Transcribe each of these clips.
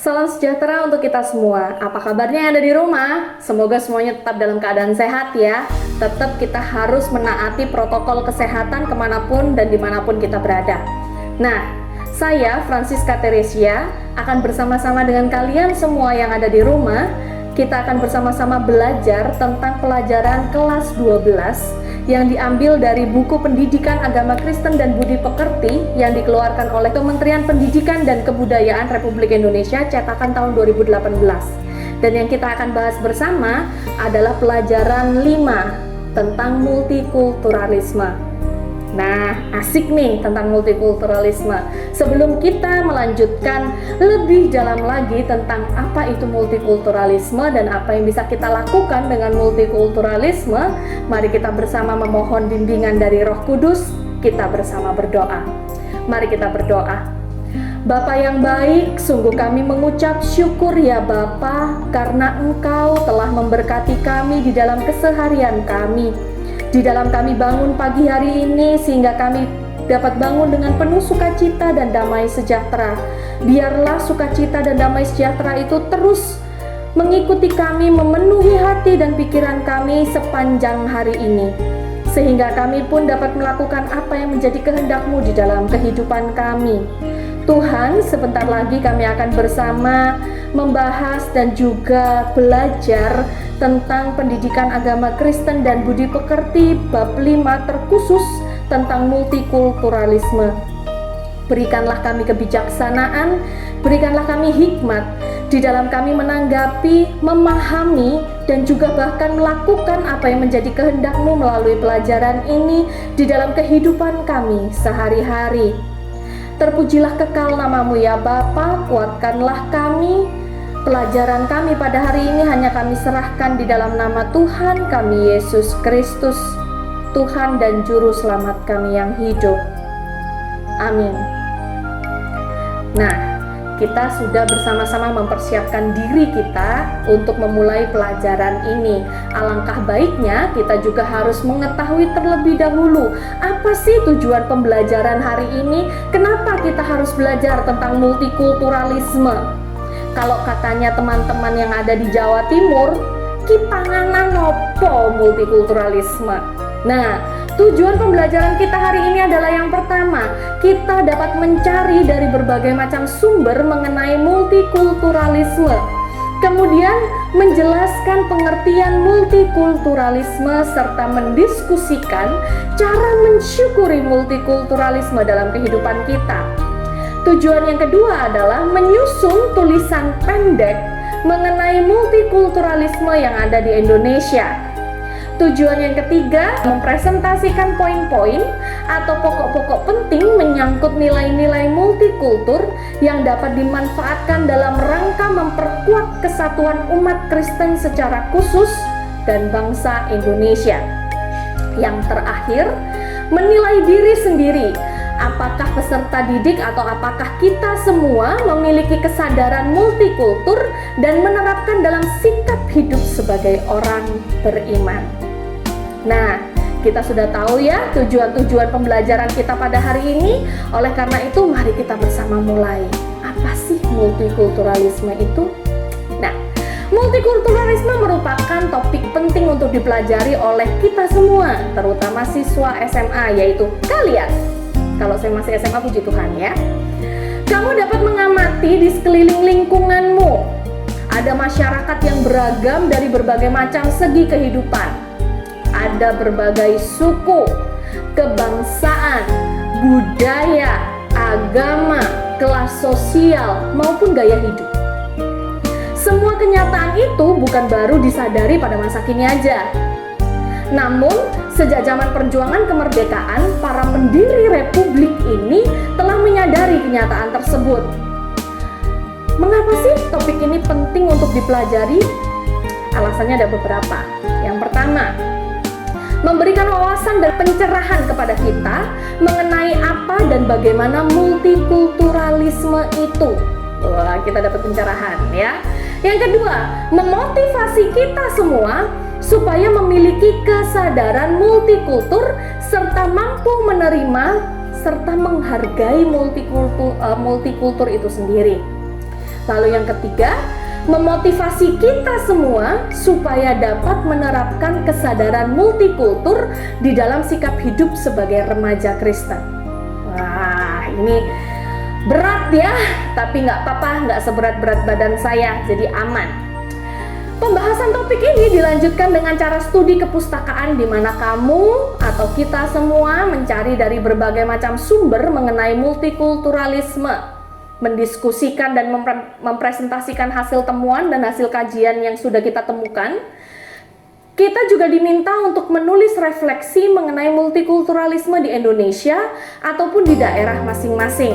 Salam sejahtera untuk kita semua. Apa kabarnya yang ada di rumah? Semoga semuanya tetap dalam keadaan sehat ya. Tetap kita harus menaati protokol kesehatan kemanapun dan dimanapun kita berada. Nah, saya Francisca Teresia akan bersama-sama dengan kalian semua yang ada di rumah. Kita akan bersama-sama belajar tentang pelajaran kelas 12 yang diambil dari buku Pendidikan Agama Kristen dan Budi Pekerti yang dikeluarkan oleh Kementerian Pendidikan dan Kebudayaan Republik Indonesia cetakan tahun 2018. Dan yang kita akan bahas bersama adalah pelajaran 5 tentang multikulturalisme. Nah, asik nih tentang multikulturalisme. Sebelum kita melanjutkan lebih dalam lagi tentang apa itu multikulturalisme dan apa yang bisa kita lakukan dengan multikulturalisme, mari kita bersama memohon bimbingan dari Roh Kudus. Kita bersama berdoa. Mari kita berdoa. Bapa yang baik, sungguh kami mengucap syukur ya Bapa, karena Engkau telah memberkati kami di dalam keseharian kami. Di dalam kami bangun pagi hari ini sehingga kami dapat bangun dengan penuh sukacita dan damai sejahtera. Biarlah sukacita dan damai sejahtera itu terus mengikuti kami, memenuhi hati dan pikiran kami sepanjang hari ini. Sehingga kami pun dapat melakukan apa yang menjadi kehendak-Mu di dalam kehidupan kami. Tuhan, sebentar lagi kami akan bersama membahas dan juga belajar tentang pendidikan agama Kristen dan Budi Pekerti bab 5 terkhusus tentang multikulturalisme. Berikanlah kami kebijaksanaan, berikanlah kami hikmat di dalam kami menanggapi, memahami, dan juga bahkan melakukan apa yang menjadi kehendak-Mu melalui pelajaran ini di dalam kehidupan kami sehari-hari. Terpujilah kekal nama-Mu ya Bapa, kuatkanlah kami. Pelajaran kami pada hari ini hanya kami serahkan di dalam nama Tuhan kami Yesus Kristus, Tuhan dan Juru Selamat kami yang hidup. Amin. Nah, kita sudah bersama-sama mempersiapkan diri kita untuk memulai pelajaran ini. Alangkah baiknya kita juga harus mengetahui terlebih dahulu apa sih tujuan pembelajaran hari ini, kenapa kita harus belajar tentang multikulturalisme. Kalau katanya teman-teman yang ada di Jawa Timur, ki panganan nopo multikulturalisme. Nah, tujuan pembelajaran kita hari ini adalah yang pertama, kita dapat mencari dari berbagai macam sumber mengenai multikulturalisme. Kemudian menjelaskan pengertian multikulturalisme serta mendiskusikan cara mensyukuri multikulturalisme dalam kehidupan kita. Tujuan yang kedua adalah menyusun tulisan pendek mengenai multikulturalisme yang ada di Indonesia. Tujuan yang ketiga, mempresentasikan poin-poin atau pokok-pokok penting menyangkut nilai-nilai multikultur yang dapat dimanfaatkan dalam rangka memperkuat kesatuan umat Kristen secara khusus dan bangsa Indonesia. Yang terakhir, menilai diri sendiri. Apakah peserta didik atau apakah kita semua memiliki kesadaran multikultur dan menerapkan dalam sikap hidup sebagai orang beriman. Nah, kita sudah tahu ya tujuan-tujuan pembelajaran kita pada hari ini. Oleh karena itu, mari kita bersama mulai. Apa sih multikulturalisme itu? Nah, multikulturalisme merupakan topik penting untuk dipelajari oleh kita semua, terutama siswa SMA, yaitu kalian. Kalau saya masih SMA, puji Tuhan ya. Kamu dapat mengamati di sekeliling lingkunganmu. Ada masyarakat yang beragam dari berbagai macam segi kehidupan. Ada berbagai suku, kebangsaan, budaya, agama, kelas sosial, maupun gaya hidup. Semua kenyataan itu bukan baru disadari pada masa kini aja. Namun, sejak zaman perjuangan kemerdekaan, para pendiri republik ini telah menyadari kenyataan tersebut. Mengapa sih topik ini penting untuk dipelajari? Alasannya ada beberapa. Yang pertama, memberikan wawasan dan pencerahan kepada kita mengenai apa dan bagaimana multikulturalisme itu. Wah, kita dapat pencerahan ya. Yang kedua, memotivasi kita semua supaya memiliki kesadaran multikultur serta mampu menerima serta menghargai multikultur itu sendiri. Lalu yang ketiga, memotivasi kita semua supaya dapat menerapkan kesadaran multikultur di dalam sikap hidup sebagai remaja Kristen. Wah, ini berat ya, tapi nggak apa-apa, nggak seberat-berat badan saya, jadi aman. Pembahasan topik ini dilanjutkan dengan cara studi kepustakaan di mana kamu atau kita semua mencari dari berbagai macam sumber mengenai multikulturalisme, mendiskusikan dan mempresentasikan hasil temuan dan hasil kajian yang sudah kita temukan. Kita juga diminta untuk menulis refleksi mengenai multikulturalisme di Indonesia ataupun di daerah masing-masing.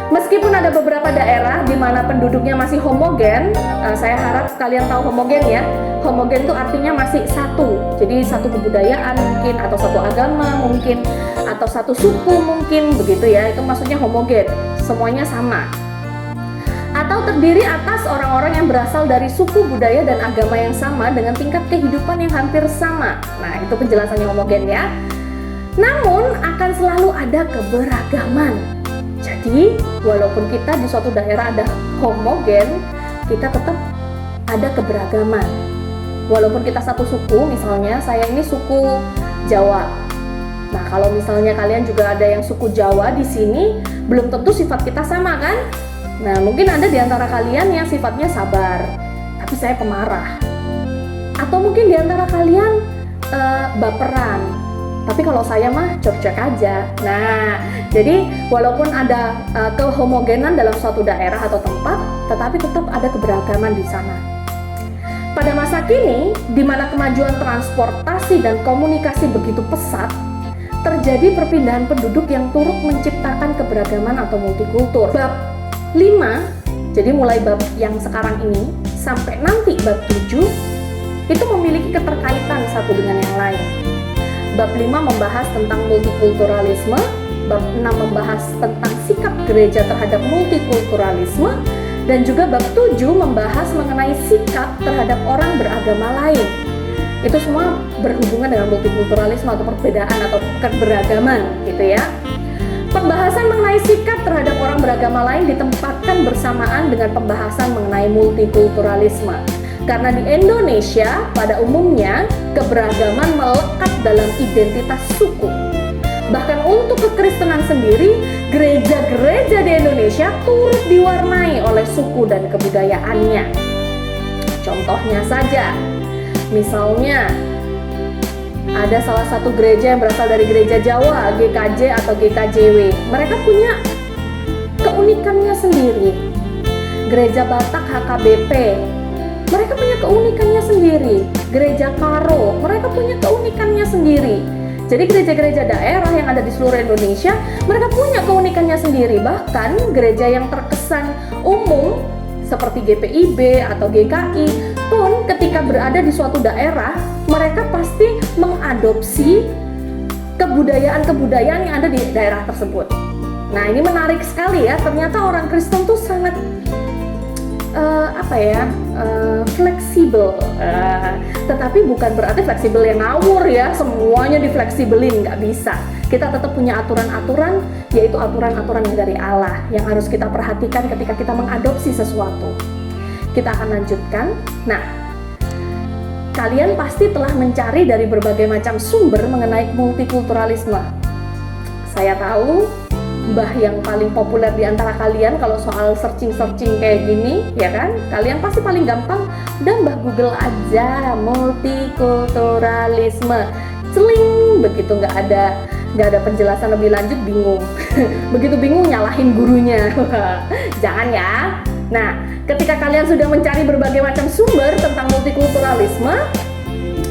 Meskipun ada beberapa daerah di mana penduduknya masih homogen, saya harap kalian tahu homogen ya. Homogen itu artinya masih satu. Jadi satu kebudayaan mungkin, atau satu agama mungkin, atau satu suku mungkin, begitu ya. Itu maksudnya homogen. Semuanya sama. Atau terdiri atas orang-orang yang berasal dari suku, budaya, dan agama yang sama dengan tingkat kehidupan yang hampir sama. Nah, itu penjelasannya homogen ya. Namun, akan selalu ada keberagaman. Jadi, walaupun kita di suatu daerah ada homogen, kita tetap ada keberagaman. Walaupun kita satu suku, misalnya saya ini suku Jawa. Nah, kalau misalnya kalian juga ada yang suku Jawa di sini, belum tentu sifat kita sama kan? Nah, mungkin ada di antara kalian yang sifatnya sabar, tapi saya pemarah. Atau mungkin di antara kalian baperan. Tapi kalau saya mah cuek-cuek aja. Nah, jadi walaupun ada kehomogenan dalam suatu daerah atau tempat, tetapi tetap ada keberagaman di sana. Pada masa kini, di mana kemajuan transportasi dan komunikasi begitu pesat, terjadi perpindahan penduduk yang turut menciptakan keberagaman atau multikultur. Bab 5, jadi mulai bab yang sekarang ini, sampai nanti bab 7, itu memiliki keterkaitan satu dengan yang lain. Bab 5 membahas tentang multikulturalisme, bab 6 membahas tentang sikap gereja terhadap multikulturalisme, dan juga bab 7 membahas mengenai sikap terhadap orang beragama lain. Itu semua berhubungan dengan multikulturalisme atau perbedaan atau keberagaman gitu ya. Pembahasan mengenai sikap terhadap orang beragama lain ditempatkan bersamaan dengan pembahasan mengenai multikulturalisme. Karena di Indonesia, pada umumnya, keberagaman melekat dalam identitas suku. Bahkan untuk kekristenan sendiri, gereja-gereja di Indonesia turut diwarnai oleh suku dan kebudayaannya. Contohnya saja, misalnya, ada salah satu gereja yang berasal dari gereja Jawa, GKJ atau GKJW. Mereka punya keunikannya sendiri. Gereja Batak, HKBP, mereka punya keunikannya sendiri. Gereja Karo, mereka punya keunikannya sendiri. Jadi gereja-gereja daerah yang ada di seluruh Indonesia, mereka punya keunikannya sendiri. Bahkan gereja yang terkesan umum seperti GPIB atau GKI pun ketika berada di suatu daerah, mereka pasti mengadopsi kebudayaan-kebudayaan yang ada di daerah tersebut. Nah, ini menarik sekali ya. Ternyata orang Kristen tuh sangat fleksibel, tetapi bukan berarti fleksibel yang ngawur ya, semuanya difleksibelin, nggak bisa. Kita tetap punya aturan-aturan, yaitu aturan-aturan yang dari Allah yang harus kita perhatikan ketika kita mengadopsi sesuatu. Kita akan lanjutkan. Nah, kalian pasti telah mencari dari berbagai macam sumber mengenai multikulturalisme. Saya tahu mbah yang paling populer di antara kalian kalau soal searching kayak gini, ya kan? Kalian pasti paling gampang udah mbah Google aja multikulturalisme. Celing, begitu nggak ada penjelasan lebih lanjut, bingung. Begitu bingung nyalahin gurunya. Jangan ya. Nah, ketika kalian sudah mencari berbagai macam sumber tentang multikulturalisme,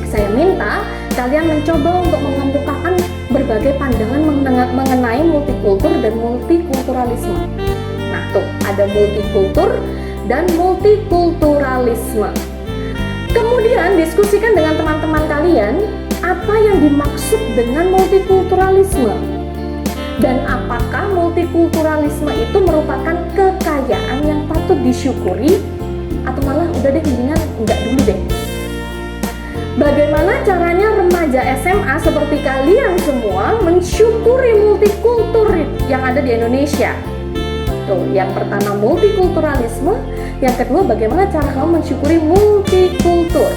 saya minta kalian mencoba untuk mengemukakan berbagai pandangan mengenai multikultur dan multikulturalisme. Nah tuh, ada multikultur dan multikulturalisme. Kemudian diskusikan dengan teman-teman kalian apa yang dimaksud dengan multikulturalisme. Dan apakah multikulturalisme itu merupakan kekayaan yang patut disyukuri, atau malah udah deh mendingan enggak dulu deh. Bagaimana caranya remaja SMA seperti kalian semua mensyukuri multikultur yang ada di Indonesia? itu. Yang pertama multikulturalisme, yang kedua bagaimana cara kamu mensyukuri multikultur.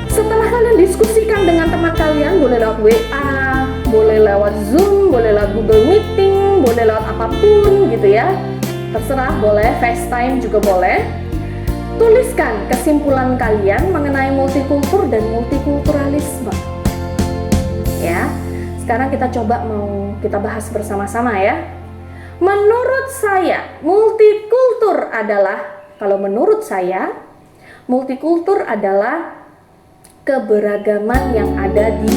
Setelah kalian diskusikan dengan teman kalian, boleh lewat WA, boleh lewat Zoom, boleh lewat Google Meeting, boleh lewat apapun gitu ya. Terserah, boleh FaceTime juga boleh. Tuliskan kesimpulan kalian mengenai multikultur dan multikulturalisme. Ya, sekarang kita coba kita bahas bersama-sama ya. Menurut saya, multikultur adalah, kalau menurut saya, multikultur adalah keberagaman yang ada di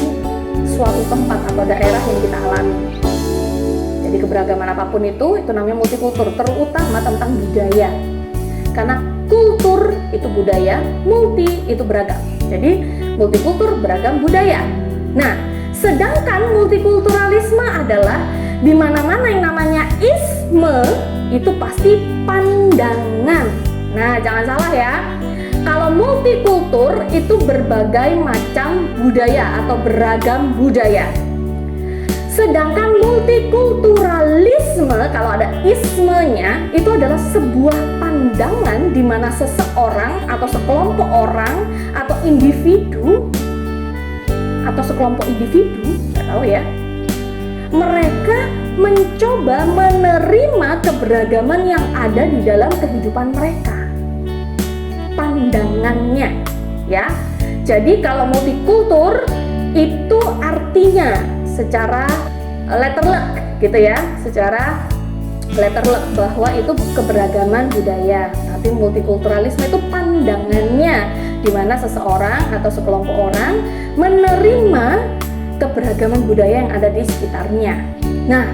suatu tempat atau daerah yang kita alami. Jadi keberagaman apapun itu namanya multikultur, terutama tentang budaya. Karena kultur itu budaya, multi itu beragam. Jadi multikultur beragam budaya. Nah, sedangkan multikulturalisme adalah di mana-mana yang namanya isme itu pasti pandangan. Nah, jangan salah ya. Kalau multikultur itu berbagai macam budaya atau beragam budaya. Sedangkan multikulturalisme, kalau ada ismenya, itu adalah sebuah pandangan di mana seseorang atau sekelompok orang atau individu atau sekelompok individu, nggak tahu ya, mereka mencoba menerima keberagaman yang ada di dalam kehidupan mereka. Pandangannya, ya. Jadi kalau multikultur itu artinya secara letterlek gitu ya, secara letterlek bahwa itu keberagaman budaya. Tapi multikulturalisme itu pandangannya di mana seseorang atau sekelompok orang menerima keberagaman budaya yang ada di sekitarnya. Nah,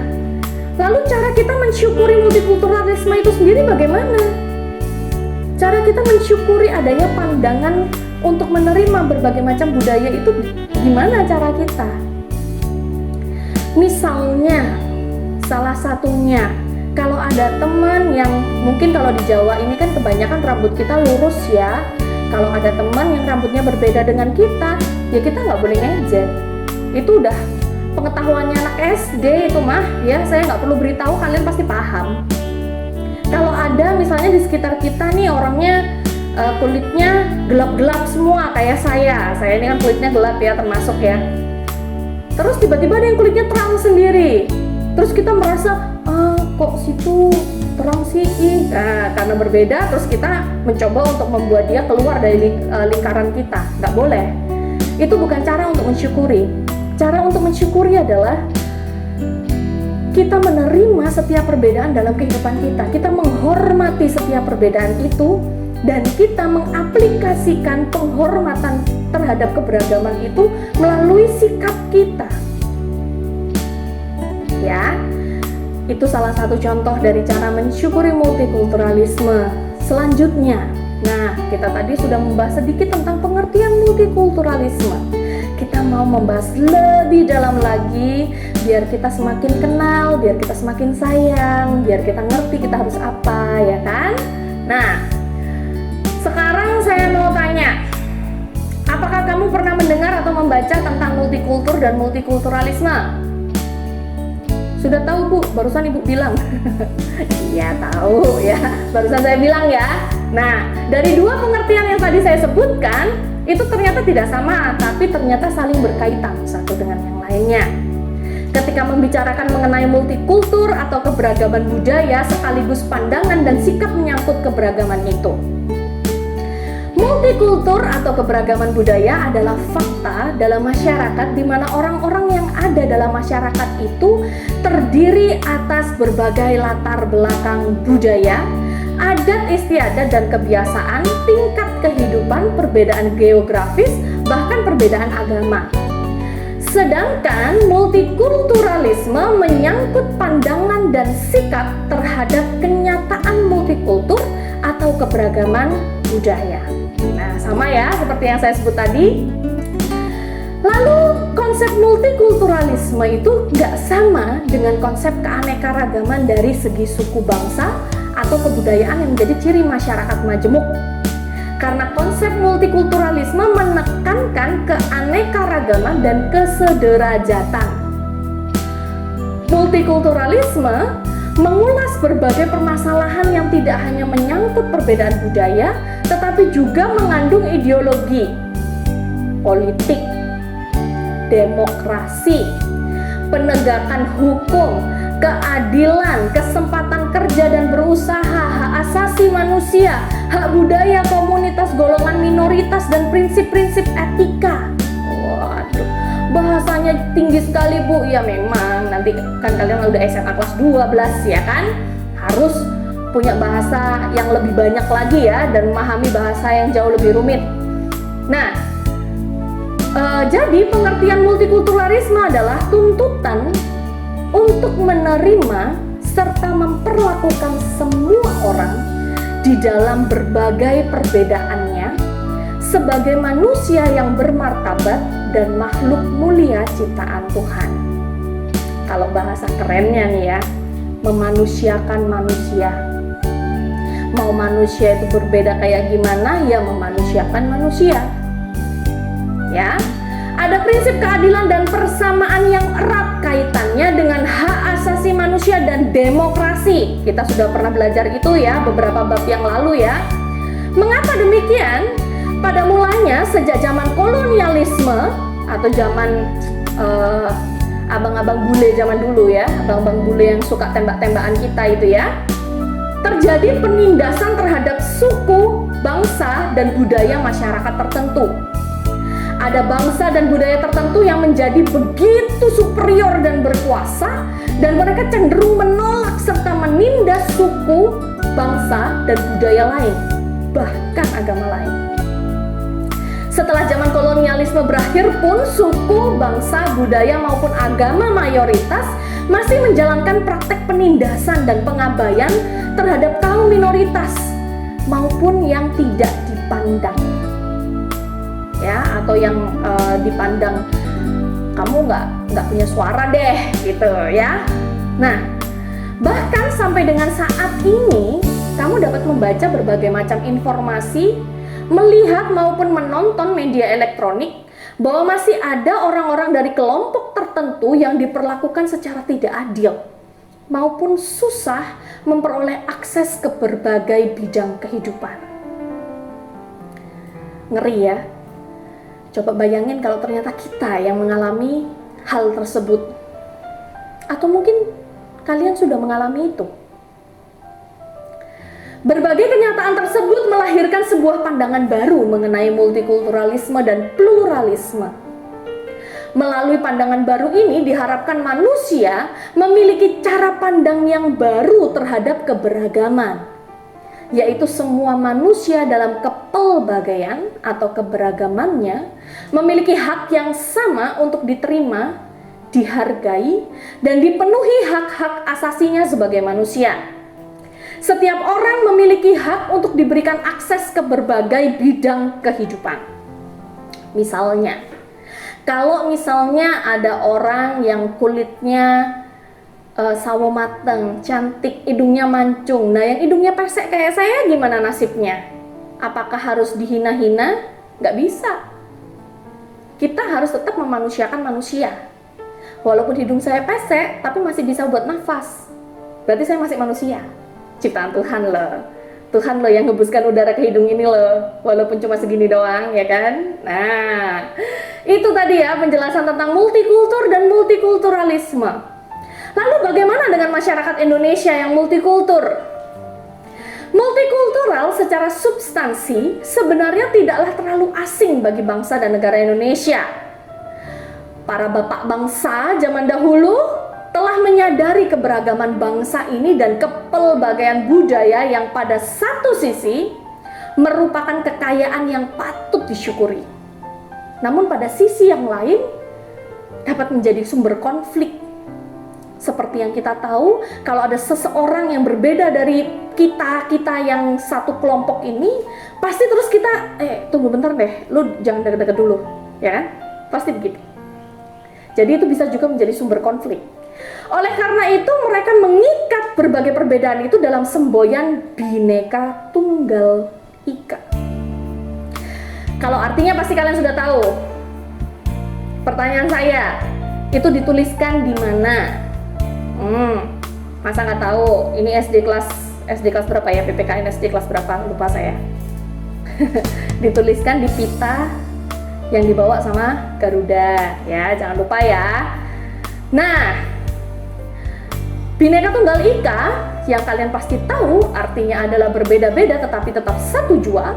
lalu cara kita mensyukuri multikulturalisme itu sendiri bagaimana? Cara kita mensyukuri adanya pandangan untuk menerima berbagai macam budaya itu gimana cara kita? Misalnya, salah satunya, kalau ada teman yang mungkin kalau di Jawa ini kan kebanyakan rambut kita lurus ya. Kalau ada teman yang rambutnya berbeda dengan kita, ya kita nggak boleh ngejek. Itu udah pengetahuannya anak SD itu mah, ya saya nggak perlu beritahu, kalian pasti paham. Kalau ada misalnya di sekitar kita nih orangnya kulitnya gelap-gelap semua kayak saya ini kan kulitnya gelap ya termasuk ya. Terus tiba-tiba ada yang kulitnya terang sendiri. Terus kita merasa, kok situ terang sih? Nah, karena berbeda, terus kita mencoba untuk membuat dia keluar dari lingkaran kita. Nggak boleh. Itu bukan cara untuk mensyukuri. Cara untuk mensyukuri adalah kita menerima setiap perbedaan dalam kehidupan kita. Kita menghormati setiap perbedaan itu, dan kita mengaplikasikan penghormatan terhadap keberagaman itu melalui sikap kita. Ya, itu salah satu contoh dari cara mensyukuri multikulturalisme. Selanjutnya, nah kita tadi sudah membahas sedikit tentang pengertian multikulturalisme. Kita mau membahas lebih dalam lagi, biar kita semakin kenal, biar kita semakin sayang, biar kita ngerti kita harus apa, ya kan? Nah, sekarang saya mau tanya, apakah kamu pernah mendengar atau membaca tentang multikultur dan multikulturalisme? Sudah tahu Bu? Barusan Ibu bilang. Iya tahu ya, barusan saya bilang ya. Nah, dari dua pengertian yang tadi saya sebutkan, itu ternyata tidak sama, tapi ternyata saling berkaitan satu dengan yang lainnya. Ketika membicarakan mengenai multikultur atau keberagaman budaya sekaligus pandangan dan sikap menyangkut keberagaman itu. Multikultur atau keberagaman budaya adalah fakta dalam masyarakat di mana orang-orang yang ada dalam masyarakat itu terdiri atas berbagai latar belakang budaya, adat istiadat dan kebiasaan, tingkat kehidupan, perbedaan geografis, bahkan perbedaan agama. Sedangkan multikulturalisme menyangkut pandangan dan sikap terhadap kenyataan multikultur atau keberagaman budaya. Nah, sama ya seperti yang saya sebut tadi. Lalu konsep multikulturalisme itu nggak sama dengan konsep keanekaragaman dari segi suku bangsa atau kebudayaan yang menjadi ciri masyarakat majemuk. Karena konsep multikulturalisme menekankan keanekaragaman dan kesederajatan. Multikulturalisme mengulas berbagai permasalahan yang tidak hanya menyangkut perbedaan budaya, tetapi juga mengandung ideologi, politik, demokrasi, penegakan hukum, keadilan, kesempatan kerja dan berusaha, hak asasi manusia, hak budaya komunitas golongan minoritas, dan prinsip-prinsip etika. Waduh, bahasanya tinggi sekali Bu. Ya memang, nanti kan kalian udah SMA kelas 12 ya kan, harus punya bahasa yang lebih banyak lagi ya, dan memahami bahasa yang jauh lebih rumit. Nah, jadi pengertian multikulturalisme adalah tuntutan untuk menerima serta memperlakukan semua orang di dalam berbagai perbedaannya sebagai manusia yang bermartabat dan makhluk mulia ciptaan Tuhan. Kalau bahasa kerennya nih ya, memanusiakan manusia. Mau manusia itu berbeda kayak gimana, ya memanusiakan manusia. Ya, ada prinsip keadilan dan persamaan yang erat kaitannya dengan hak asasi manusia dan demokrasi. Kita sudah pernah belajar itu ya beberapa bab yang lalu ya. Mengapa demikian? Pada mulanya sejak zaman kolonialisme atau zaman abang-abang bule zaman dulu ya, abang-abang bule yang suka tembak-tembakan kita itu ya, terjadi penindasan terhadap suku, bangsa, dan budaya masyarakat tertentu. Ada bangsa dan budaya tertentu yang menjadi begitu superior dan berkuasa, dan mereka cenderung menolak serta menindas suku, bangsa, dan budaya lain, bahkan agama lain. Setelah zaman kolonialisme berakhir pun, suku, bangsa, budaya maupun agama mayoritas masih menjalankan praktek penindasan dan pengabaian terhadap kaum minoritas maupun yang tidak dipandang. Ya, atau yang dipandang kamu nggak punya suara deh gitu ya. Nah, bahkan sampai dengan saat ini kamu dapat membaca berbagai macam informasi, melihat maupun menonton media elektronik bahwa masih ada orang-orang dari kelompok tertentu yang diperlakukan secara tidak adil maupun susah memperoleh akses ke berbagai bidang kehidupan. Ngeri ya. Coba bayangin kalau ternyata kita yang mengalami hal tersebut. Atau mungkin kalian sudah mengalami itu. Berbagai kenyataan tersebut melahirkan sebuah pandangan baru mengenai multikulturalisme dan pluralisme. Melalui pandangan baru ini diharapkan manusia memiliki cara pandang yang baru terhadap keberagaman, yaitu semua manusia dalam kepelbagaian atau keberagamannya memiliki hak yang sama untuk diterima, dihargai, dan dipenuhi hak-hak asasinya sebagai manusia. Setiap orang memiliki hak untuk diberikan akses ke berbagai bidang kehidupan. Misalnya, kalau misalnya ada orang yang kulitnya sawo mateng, cantik, hidungnya mancung. Nah, yang hidungnya pesek kayak saya gimana nasibnya? Apakah harus dihina-hina? Nggak bisa. Kita harus tetap memanusiakan manusia. Walaupun hidung saya pesek, tapi masih bisa buat nafas. Berarti saya masih manusia. Ciptaan Tuhan loh. Tuhan loh yang ngebuskan udara ke hidung ini loh. Walaupun cuma segini doang, ya kan? Nah, itu tadi ya penjelasan tentang multikultur dan multikulturalisme. Lalu bagaimana dengan masyarakat Indonesia yang multikultur? Multikultural secara substansi sebenarnya tidaklah terlalu asing bagi bangsa dan negara Indonesia. Para bapak bangsa zaman dahulu telah menyadari keberagaman bangsa ini dan kepelbagaian budaya yang pada satu sisi merupakan kekayaan yang patut disyukuri. Namun pada sisi yang lain dapat menjadi sumber konflik. Seperti yang kita tahu, kalau ada seseorang yang berbeda dari kita yang satu kelompok ini, pasti terus kita, tunggu bentar deh, lu jangan deket-deket dulu, ya kan? Pasti begitu. Jadi itu bisa juga menjadi sumber konflik. Oleh karena itu, mereka mengikat berbagai perbedaan itu dalam semboyan Bhinneka Tunggal Ika. Kalau artinya pasti kalian sudah tahu. Pertanyaan saya, itu dituliskan di mana? Masa nggak tahu? Ini SD kelas berapa ya? PPKN SD kelas berapa? Lupa saya. Dituliskan di pita yang dibawa sama Garuda ya, jangan lupa ya. Nah, Bhinneka Tunggal Ika yang kalian pasti tahu artinya adalah berbeda-beda tetapi tetap satu jua.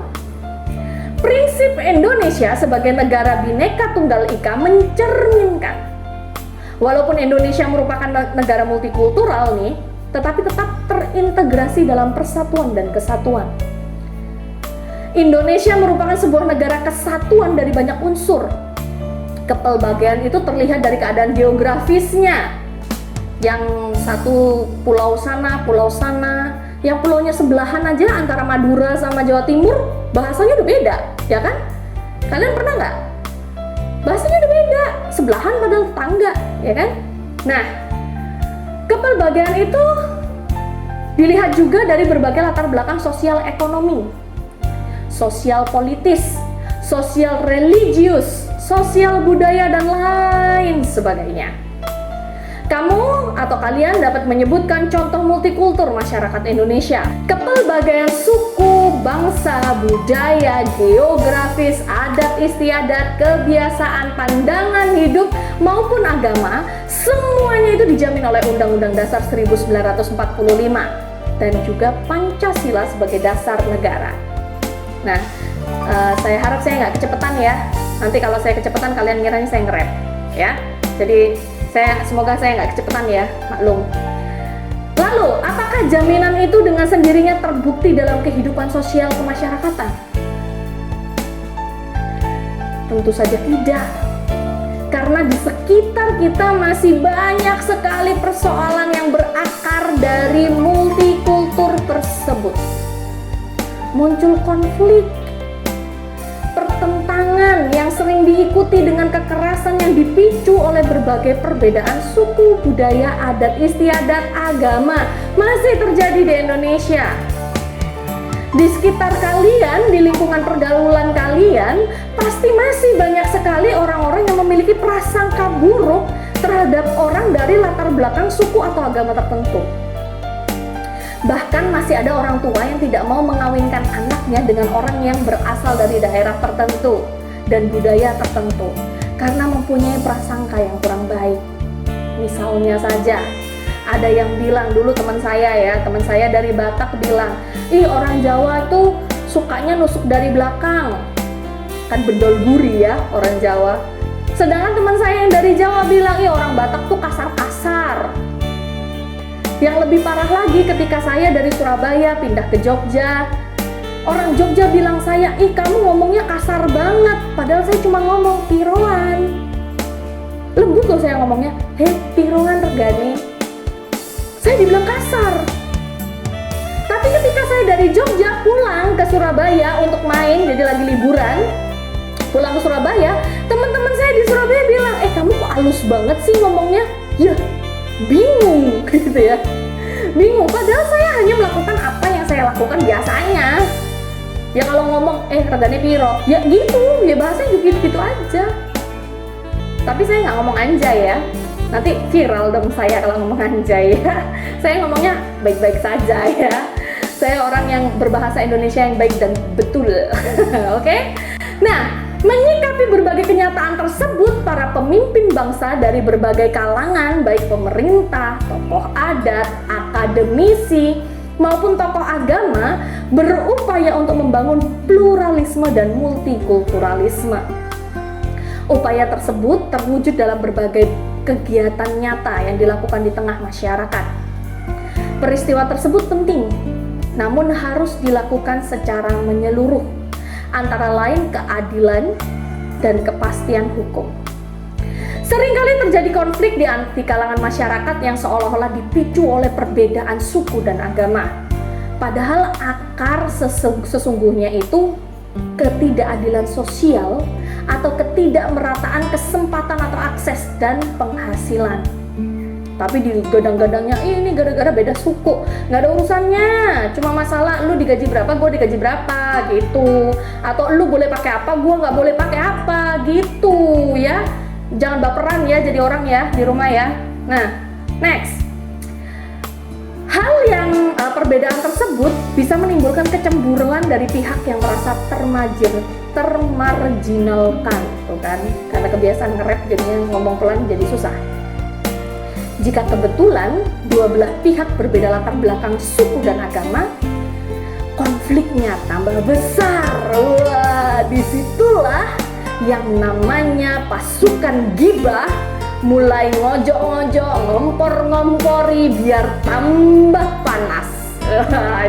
Prinsip Indonesia sebagai negara Bhinneka Tunggal Ika mencerminkan walaupun Indonesia merupakan negara multikultural nih, tetapi tetap terintegrasi dalam persatuan dan kesatuan. Indonesia merupakan sebuah negara kesatuan dari banyak unsur. Kepelbagaian itu terlihat dari keadaan geografisnya. Yang satu pulau sana, yang pulaunya sebelahan aja antara Madura sama Jawa Timur, bahasanya udah beda, ya kan? Kalian pernah nggak? Bahasanya udah beda, sebelahan padahal tetangga, ya kan? Nah, kepelbagaian itu dilihat juga dari berbagai latar belakang sosial ekonomi, sosial politis, sosial religius, sosial budaya, dan lain sebagainya. Kamu atau kalian dapat menyebutkan contoh multikultur masyarakat Indonesia. Kepelbagaian suku, bangsa, budaya, geografis, adat istiadat, kebiasaan, pandangan hidup, maupun agama, semuanya itu dijamin oleh Undang-Undang Dasar 1945 dan juga Pancasila sebagai dasar negara. Nah, saya harap saya nggak kecepatan ya. Nanti kalau saya kecepatan kalian ngiranya saya nge-rap ya. Jadi semoga saya nggak kecepatan ya, maklum. Lalu, apakah jaminan itu dengan sendirinya terbukti dalam kehidupan sosial kemasyarakatan? Tentu saja tidak. Karena di sekitar kita masih banyak sekali persoalan yang berakar dari multikultur tersebut. Muncul konflik, pertentangan yang sering diikuti dengan kekerasan yang dipicu oleh berbagai perbedaan suku, budaya, adat istiadat, agama masih terjadi di Indonesia. Di sekitar kalian, di lingkungan pergaulan kalian, pasti masih banyak sekali orang-orang yang memiliki prasangka buruk terhadap orang dari latar belakang suku atau agama tertentu. Bahkan masih ada orang tua yang tidak mau mengawinkan anaknya dengan orang yang berasal dari daerah tertentu dan budaya tertentu karena mempunyai prasangka yang kurang baik. Misalnya saja, ada yang bilang dulu teman saya dari Batak bilang, ih orang Jawa tuh sukanya nusuk dari belakang. Kan bedol guri ya orang Jawa. Sedangkan teman saya yang dari Jawa bilang, ih orang Batak tuh kasar-kasar. Yang lebih parah lagi ketika saya dari Surabaya pindah ke Jogja, orang Jogja bilang saya, ih kamu ngomongnya kasar banget, padahal saya cuma ngomong piroan. Lembut loh saya ngomongnya, hei piroan regani. Saya dibilang kasar. Tapi ketika saya dari Jogja pulang ke Surabaya untuk main, jadi lagi liburan, pulang ke Surabaya, teman-teman saya di Surabaya bilang, kamu kok halus banget sih ngomongnya? Ya, bingung gitu ya, bingung. Padahal saya hanya melakukan apa yang saya lakukan biasanya. Ya kalau ngomong regane piro, ya gitu, ya bahasanya gitu-gitu aja. Tapi saya nggak ngomong anjay ya, nanti viral dong saya kalau ngomong anjay ya. Saya ngomongnya baik-baik saja ya. Saya orang yang berbahasa Indonesia yang baik dan betul. Oke? Nah, menyikapi berbagai kenyataan tersebut, para pemimpin bangsa dari berbagai kalangan, baik pemerintah, tokoh adat, akademisi, maupun tokoh agama, berupaya untuk membangun pluralisme dan multikulturalisme. Upaya tersebut terwujud dalam berbagai kegiatan nyata yang dilakukan di tengah masyarakat. Peristiwa tersebut penting, namun harus dilakukan secara menyeluruh, antara lain keadilan dan kepastian hukum. Seringkali terjadi konflik di kalangan masyarakat yang seolah-olah dipicu oleh perbedaan suku dan agama. Padahal akar sesungguhnya itu ketidakadilan sosial atau ketidakmerataan kesempatan atau akses dan penghasilan. Tapi digadang-gadangnya ini gara-gara beda suku, nggak ada urusannya, cuma masalah lu digaji berapa, gue digaji berapa gitu, atau lu boleh pakai apa, gue nggak boleh pakai apa gitu ya. Jangan baperan ya jadi orang ya di rumah ya. Nah, next, perbedaan tersebut bisa menimbulkan kecemburuan dari pihak yang merasa termarginalkan, tuh kan? Karena kebiasaan nge-rap jadinya ngomong pelan jadi susah. Jika kebetulan dua belah pihak berbeda latar belakang suku dan agama, konfliknya tambah besar. Wah, disitulah yang namanya pasukan gibah mulai ngojok-ngojok, ngompor-ngompori biar tambah panas.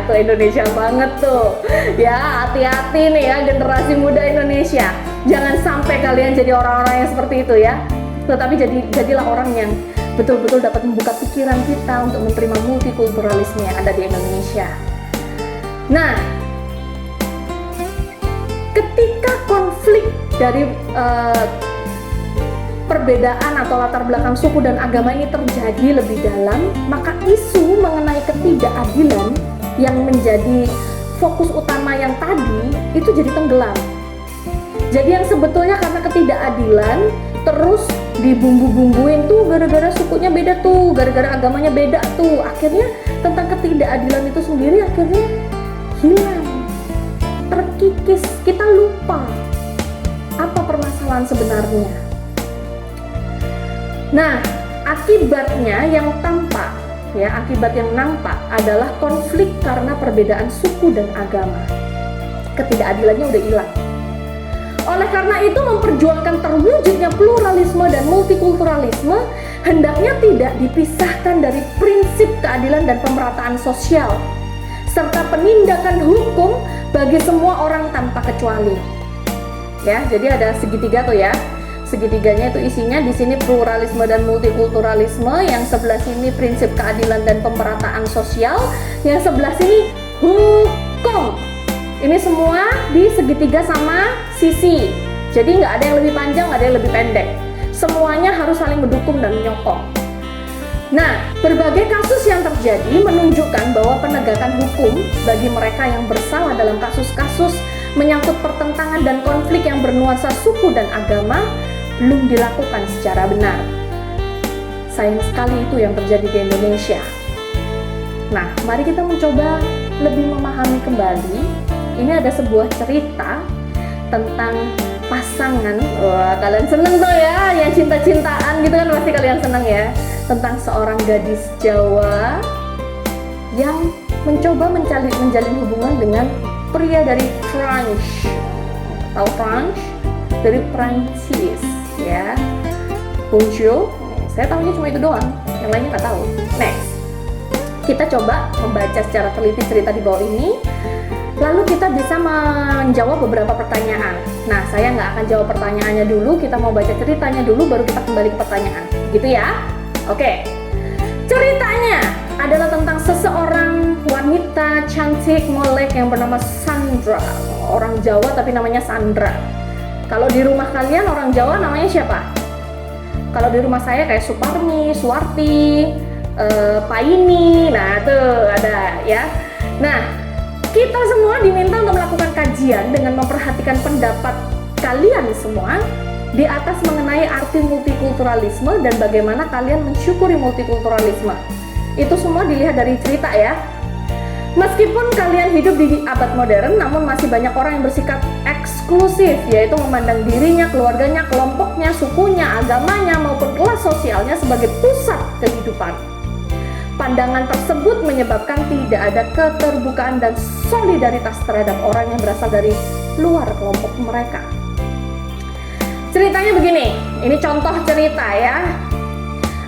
Itu Indonesia banget tuh. Ya, hati-hati nih ya generasi muda Indonesia. Jangan sampai kalian jadi orang-orang yang seperti itu ya. Tetapi jadilah orang yang betul-betul dapat membuka pikiran kita untuk menerima multikulturalisme yang ada di Indonesia. Nah, ketika konflik dari perbedaan atau latar belakang suku dan agama ini terjadi lebih dalam, maka isu mengenai ketidakadilan yang menjadi fokus utama yang tadi itu jadi tenggelam. Jadi yang sebetulnya karena ketidakadilan terus dibumbu-bumbuin tuh gara-gara sukunya beda tuh, gara-gara agamanya beda tuh, akhirnya tentang ketidakadilan itu sendiri akhirnya hilang, terkikis, kita lupa apa permasalahan sebenarnya. Nah, akibatnya yang tampak, ya, akibat yang nampak adalah konflik karena perbedaan suku dan agama. Ketidakadilannya udah hilang. Oleh karena itu, memperjuangkan terwujudnya pluralisme dan multikulturalisme hendaknya tidak dipisahkan dari prinsip keadilan dan pemerataan sosial, serta penindakan hukum bagi semua orang tanpa kecuali. Ya, jadi ada segitiga tuh ya. Segitiganya itu isinya di sini pluralisme dan multikulturalisme, yang sebelah sini prinsip keadilan dan pemerataan sosial, yang sebelah sini hukum. Ini semua di segitiga sama sisi. Jadi nggak ada yang lebih panjang, nggak ada yang lebih pendek. Semuanya harus saling mendukung dan menyokong. Nah, berbagai kasus yang terjadi menunjukkan bahwa penegakan hukum bagi mereka yang bersalah dalam kasus-kasus menyangkut pertentangan dan konflik yang bernuansa suku dan agama belum dilakukan secara benar. Sayang sekali itu yang terjadi di Indonesia. Nah, mari kita mencoba lebih memahami kembali. Ini ada sebuah cerita tentang pasangan. Wah, kalian seneng tuh ya, yang cinta-cintaan gitu kan, pasti kalian seneng ya. Tentang seorang gadis Jawa yang mencoba menjalin hubungan dengan pria dari France. Tahu France? Dari Prancis ya. Bonjour. Saya tahunya cuma itu doang, yang lainnya nggak tahu. Next, kita coba membaca secara teliti cerita di bawah ini, lalu kita bisa menjawab beberapa pertanyaan. Nah, saya nggak akan jawab pertanyaannya dulu, kita mau baca ceritanya dulu, baru kita kembali ke pertanyaan. Gitu ya? Oke. Ceritanya adalah tentang seseorang wanita cantik molek yang bernama Sandra. Orang Jawa tapi namanya Sandra. Kalau di rumah kalian orang Jawa namanya siapa? Kalau di rumah saya kayak Suparmi, Suwarti, Paini. Nah, tuh ada ya. Nah, kita semua diminta untuk melakukan kajian dengan memperhatikan pendapat kalian semua di atas mengenai arti multikulturalisme dan bagaimana kalian mensyukuri multikulturalisme. Itu semua dilihat dari cerita ya. Meskipun kalian hidup di abad modern, namun masih banyak orang yang bersikap eksklusif, yaitu memandang dirinya, keluarganya, kelompoknya, sukunya, agamanya, maupun kelas sosialnya sebagai pusat kehidupan. Pandangan tersebut menyebabkan tidak ada keterbukaan dan solidaritas terhadap orang yang berasal dari luar kelompok mereka. Ceritanya begini, ini contoh cerita ya.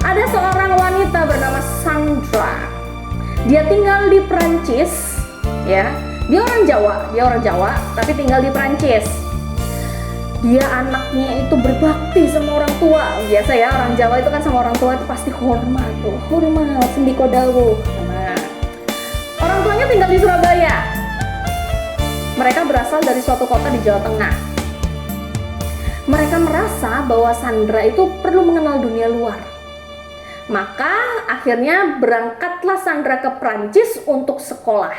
Ada seorang wanita bernama Sandra. Dia tinggal di Prancis, ya. Dia orang Jawa, tapi tinggal di Prancis. Dia anaknya itu berbakti sama orang tua. Biasa ya, orang Jawa itu kan sama orang tua itu pasti hormat tuh, hormat, sendiko dawuh. Nah, orang tuanya tinggal di Surabaya. Mereka berasal dari suatu kota di Jawa Tengah. Mereka merasa bahwa Sandra itu perlu mengenal dunia luar. Maka akhirnya berangkatlah Sandra ke Prancis untuk sekolah.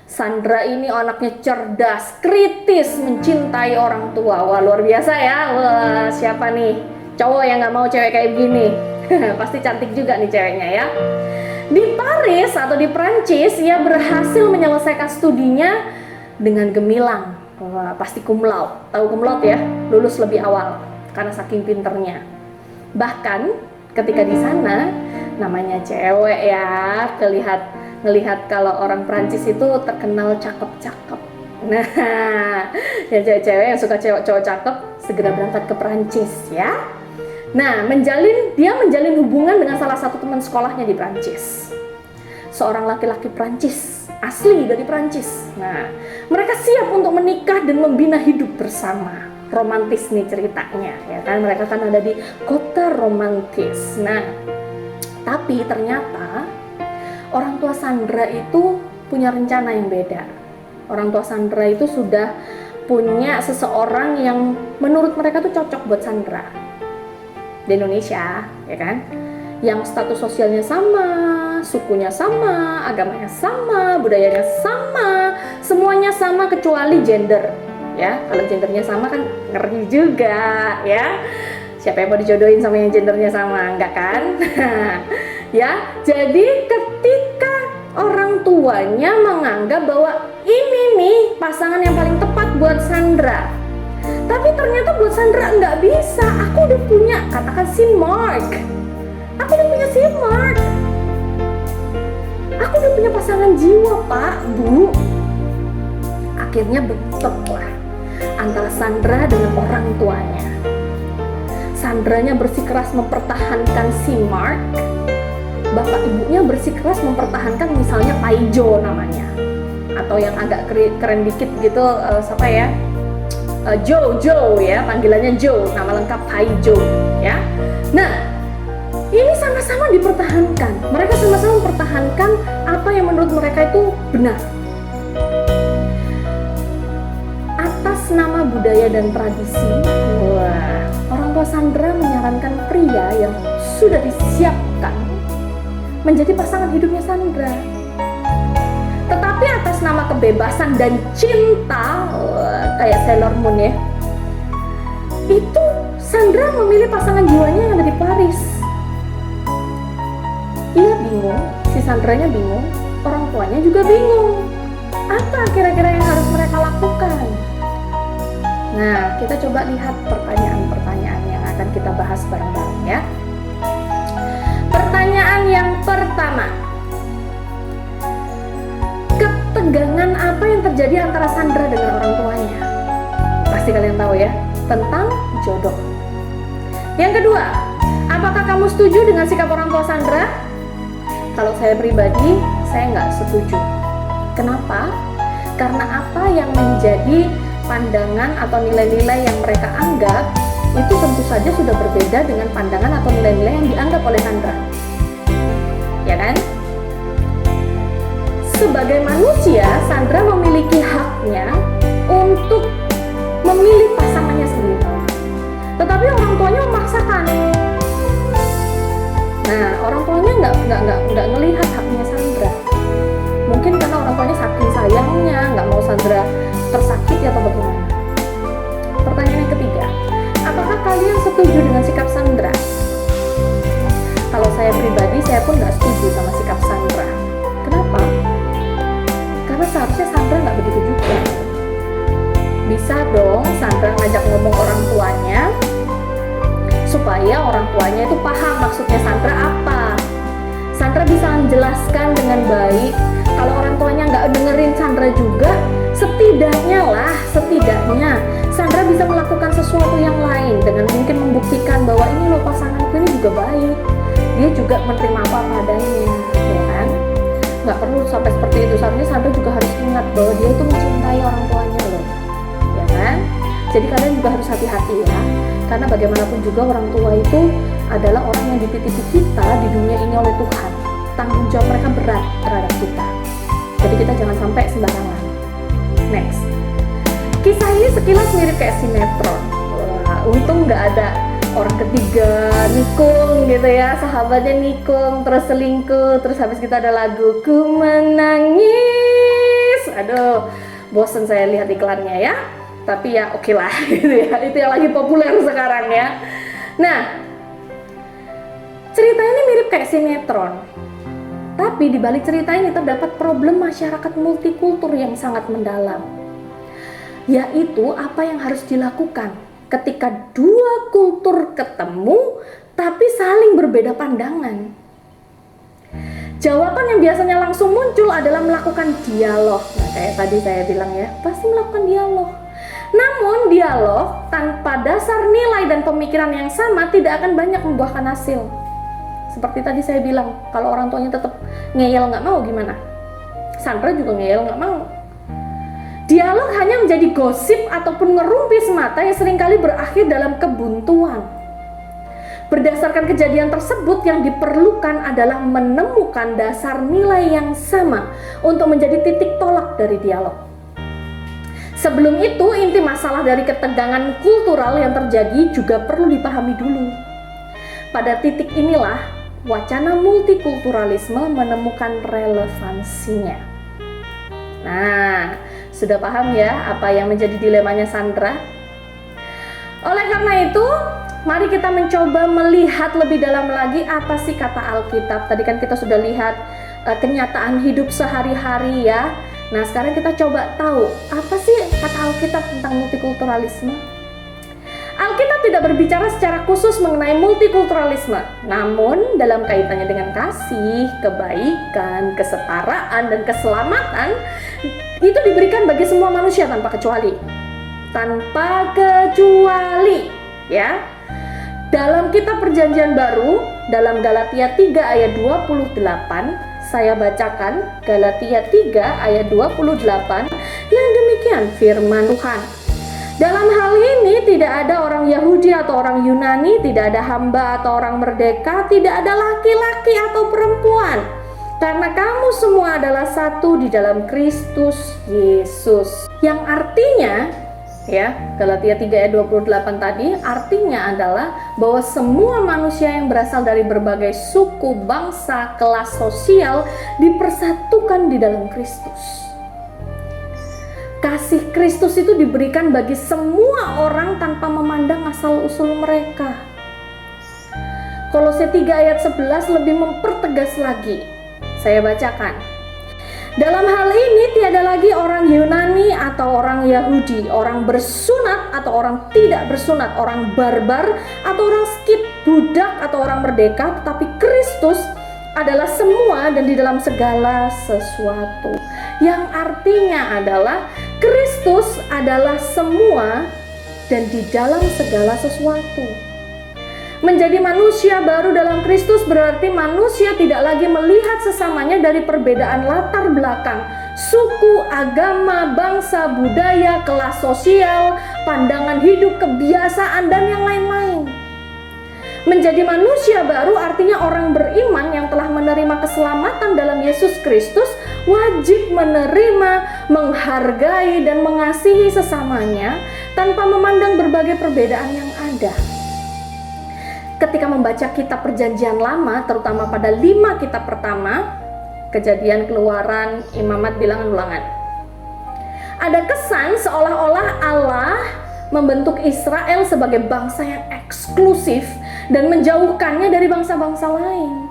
Sandra ini anaknya cerdas, kritis, mencintai orang tua. Wah, luar biasa ya. Wah, siapa nih cowok yang gak mau cewek kayak begini? Pasti cantik juga nih ceweknya ya. Di Paris atau di Prancis, ia berhasil menyelesaikan studinya dengan gemilang. Wah, pasti cum laude. Tahu cum laude ya? Lulus lebih awal karena saking pinternya. Bahkan ketika di sana, namanya cewek ya, ngelihat kalau orang Prancis itu terkenal cakep-cakep. Nah, yang cewek-cewek yang suka cowok cakep segera berangkat ke Prancis ya. Nah, dia menjalin hubungan dengan salah satu teman sekolahnya di Prancis. Seorang laki-laki Prancis, asli dari Prancis. Nah, mereka siap untuk menikah dan membina hidup bersama. Romantis nih ceritanya, ya kan? Mereka kan ada di kota romantis. Nah, tapi ternyata orang tua Sandra itu punya rencana yang beda. Orang tua Sandra itu sudah punya seseorang yang menurut mereka tuh cocok buat Sandra di Indonesia, ya kan? Yang status sosialnya sama, sukunya sama, agamanya sama, budayanya sama, semuanya sama kecuali gender. Ya, kalau gendernya sama kan ngeri juga, ya. Siapa yang mau dijodohin sama yang gendernya sama, enggak kan? Ya, jadi ketika orang tuanya menganggap bahwa ini nih pasangan yang paling tepat buat Sandra, tapi ternyata buat Sandra nggak bisa. Aku udah punya, katakan si Mark. Aku udah punya si Mark. Aku udah punya pasangan jiwa, Pak, Bu. Akhirnya bentroklah antara Sandra dengan orang tuanya. Sandranya bersikeras mempertahankan si Mark. Bapak ibunya bersikeras mempertahankan misalnya Paijo namanya. Atau yang agak keren dikit gitu, siapa ya? Joe ya, panggilannya Joe, nama lengkap Paijo ya. Nah, ini sama-sama dipertahankan. Mereka sama-sama mempertahankan apa yang menurut mereka itu benar. Atas nama budaya dan tradisi, wah, orang tua Sandra menyarankan pria yang sudah disiapkan menjadi pasangan hidupnya Sandra. Tetapi atas nama kebebasan dan cinta, kayak Sailor Moon ya, itu Sandra memilih pasangan jiwanya yang ada di Paris. Ia bingung, si Sandranya bingung, orang tuanya juga bingung. Apa kira-kira yang harus mereka lakukan? Nah, kita coba lihat pertanyaan-pertanyaan yang akan kita bahas bareng-bareng ya. Pertanyaan yang pertama, ketegangan apa yang terjadi antara Sandra dengan orang tuanya? Pasti kalian tahu ya, tentang jodoh. Yang kedua, apakah kamu setuju dengan sikap orang tua Sandra? Kalau saya pribadi, saya nggak setuju. Kenapa? Karena apa yang menjadi pandangan atau nilai-nilai yang mereka anggap itu tentu saja sudah berbeda dengan pandangan atau nilai-nilai yang dianggap oleh Sandra. Ya kan? Sebagai manusia, Sandra memiliki haknya untuk memilih pasangannya sendiri. Tetapi orang tuanya memaksakan. Nah, orang tuanya nggak ngelihat haknya Sandra. Mungkin karena orang tuanya saking sayangnya, nggak mau Sandra tersakiti atau bagaimana. Pertanyaan yang ketiga, apakah kalian setuju dengan sikap Sandra? Kalau saya pribadi, saya pun nggak setuju sama sikap Sandra. Kenapa? Karena seharusnya Sandra nggak begitu juga. Bisa dong Sandra ngajak ngomong orang tuanya supaya orang tuanya itu paham maksudnya Sandra apa. Sandra bisa menjelaskan dengan baik. Kalau orang tuanya nggak dengerin Sandra juga, setidaknya Sandra bisa melakukan sesuatu yang lain dengan mungkin membuktikan bahwa ini loh pasanganku ini juga baik, dia juga menerima apa adanya, ya kan? Nggak perlu sampai seperti itu. Seharusnya Sandra juga harus ingat bahwa dia itu mencintai orang tuanya loh, ya kan? Jadi kalian juga harus hati-hati ya, karena bagaimanapun juga orang tua itu adalah orang yang dititipi kita di dunia ini oleh Tuhan. Tanggung jawab mereka berat terhadap kita. Jadi kita jangan sampai sembarangan. Next, kisah ini sekilas mirip kayak sinetron. Wah, untung nggak ada orang ketiga nikung gitu ya, sahabatnya nikung terus selingkuh, terus habis kita ada lagu ku menangis. Aduh, bosen saya lihat iklannya ya. Tapi ya oke lah gitu ya. Itu yang lagi populer sekarang ya. Nah, cerita ini mirip kayak sinetron. Tapi di balik cerita ini terdapat problem masyarakat multikultur yang sangat mendalam, yaitu apa yang harus dilakukan ketika dua kultur ketemu tapi saling berbeda pandangan. Jawaban yang biasanya langsung muncul adalah melakukan dialog. Nah, kayak tadi saya bilang ya, pasti melakukan dialog. Namun dialog tanpa dasar nilai dan pemikiran yang sama tidak akan banyak membuahkan hasil. Seperti tadi saya bilang, kalau orang tuanya tetap ngeyel nggak mau gimana? Sandra juga ngeyel nggak mau. Dialog hanya menjadi gosip ataupun ngerumpi semata yang seringkali berakhir dalam kebuntuan. Berdasarkan kejadian tersebut, yang diperlukan adalah menemukan dasar nilai yang sama untuk menjadi titik tolak dari dialog. Sebelum itu, inti masalah dari ketegangan kultural yang terjadi juga perlu dipahami dulu. Pada titik inilah, wacana multikulturalisme menemukan relevansinya. Nah, sudah paham ya apa yang menjadi dilemanya Sandra? Oleh karena itu, mari kita mencoba melihat lebih dalam lagi apa sih kata Alkitab. Tadi kan kita sudah lihat kenyataan hidup sehari-hari ya. Nah, sekarang kita coba tahu apa sih kata Alkitab tentang multikulturalisme. Alkitab tidak berbicara secara khusus mengenai multikulturalisme, namun dalam kaitannya dengan kasih, kebaikan, kesetaraan, dan keselamatan itu diberikan bagi semua manusia tanpa kecuali. Tanpa kecuali, ya. Dalam kitab Perjanjian Baru, dalam Galatia 3 ayat 28, saya bacakan Galatia 3 ayat 28, yang demikian firman Tuhan. Dalam hal ini tidak ada orang Yahudi atau orang Yunani, tidak ada hamba atau orang merdeka, tidak ada laki-laki atau perempuan, karena kamu semua adalah satu di dalam Kristus Yesus. Yang artinya, ya, Galatia 3 ayat 28 tadi artinya adalah bahwa semua manusia yang berasal dari berbagai suku, bangsa, kelas sosial dipersatukan di dalam Kristus. Kasih Kristus itu diberikan bagi semua orang tanpa memandang asal-usul mereka. Kolose 3 ayat 11 lebih mempertegas lagi. Saya bacakan. Dalam hal ini tiada lagi orang Yunani atau orang Yahudi, orang bersunat atau orang tidak bersunat, orang barbar atau orang skit, budak atau orang merdeka, tetapi Kristus adalah semua dan di dalam segala sesuatu. Yang artinya adalah Kristus adalah semua dan di dalam segala sesuatu. Menjadi manusia baru dalam Kristus berarti manusia tidak lagi melihat sesamanya dari perbedaan latar belakang, suku, agama, bangsa, budaya, kelas sosial, pandangan hidup, kebiasaan, dan yang lain-lain. Menjadi manusia baru artinya orang beriman yang telah menerima keselamatan dalam Yesus Kristus wajib menerima, menghargai, dan mengasihi sesamanya tanpa memandang berbagai perbedaan yang ada. Ketika membaca kitab Perjanjian Lama, terutama pada 5 kitab pertama, Kejadian, Keluaran, Imamat, Bilangan, Ulangan, ada kesan seolah-olah Allah membentuk Israel sebagai bangsa yang eksklusif dan menjauhkannya dari bangsa-bangsa lain.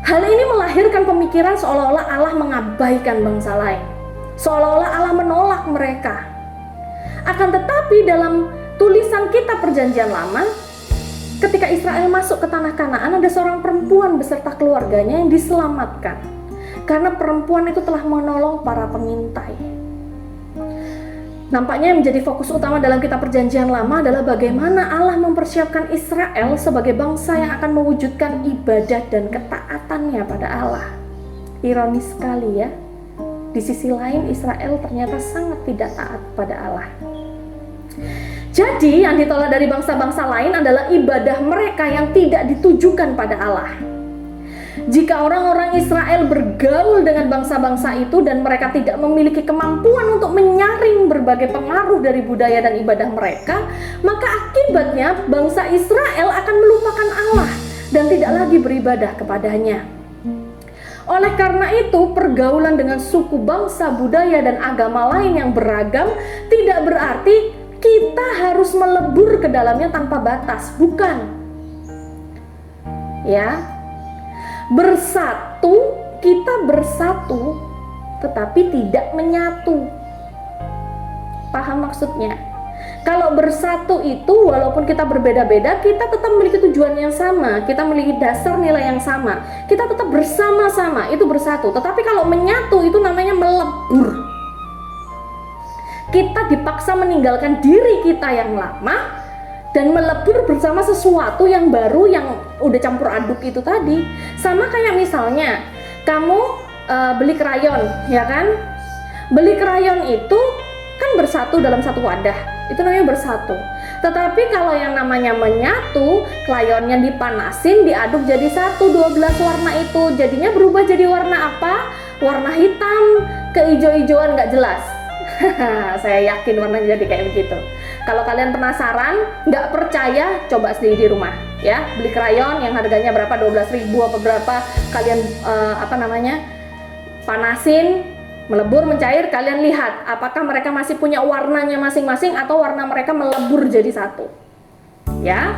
Hal ini melahirkan pemikiran seolah-olah Allah mengabaikan bangsa lain, seolah-olah Allah menolak mereka. Akan tetapi dalam tulisan kitab Perjanjian Lama, ketika Israel masuk ke tanah Kanaan, ada seorang perempuan beserta keluarganya yang diselamatkan karena perempuan itu telah menolong para pengintai. Nampaknya yang menjadi fokus utama dalam kitab Perjanjian Lama adalah bagaimana Allah mempersiapkan Israel sebagai bangsa yang akan mewujudkan ibadah dan ketaatannya pada Allah. Ironis sekali ya, di sisi lain Israel ternyata sangat tidak taat pada Allah. Jadi yang ditolak dari bangsa-bangsa lain adalah ibadah mereka yang tidak ditujukan pada Allah. Jika orang-orang Israel bergaul dengan bangsa-bangsa itu dan mereka tidak memiliki kemampuan untuk menyaring berbagai pengaruh dari budaya dan ibadah mereka, maka akibatnya bangsa Israel akan melupakan Allah dan tidak lagi beribadah kepadanya. Oleh karena itu, pergaulan dengan suku, bangsa, budaya, dan agama lain yang beragam tidak berarti kita harus melebur ke dalamnya tanpa batas, bukan. Ya, bersatu kita bersatu tetapi tidak menyatu. Paham maksudnya? Kalau bersatu itu walaupun kita berbeda-beda, kita tetap memiliki tujuan yang sama, kita memiliki dasar nilai yang sama, kita tetap bersama-sama, itu bersatu. Tetapi kalau menyatu itu namanya melebur. Kita dipaksa meninggalkan diri kita yang lama dan melebur bersama sesuatu yang baru yang udah campur aduk itu tadi. Sama kayak misalnya kamu beli krayon, ya kan? Beli krayon itu kan bersatu dalam satu wadah, itu namanya bersatu. Tetapi kalau yang namanya menyatu, krayonnya dipanasin, diaduk jadi satu, 12 warna itu jadinya berubah jadi warna apa? Warna hitam, keijo-ijoan nggak jelas. Saya yakin warnanya jadi kayak begitu. Kalau kalian penasaran, nggak percaya, coba sendiri di rumah ya. Beli krayon yang harganya berapa, 12.000 apa berapa, kalian panasin, melebur, mencair, kalian lihat apakah mereka masih punya warnanya masing-masing atau warna mereka melebur jadi satu. Ya.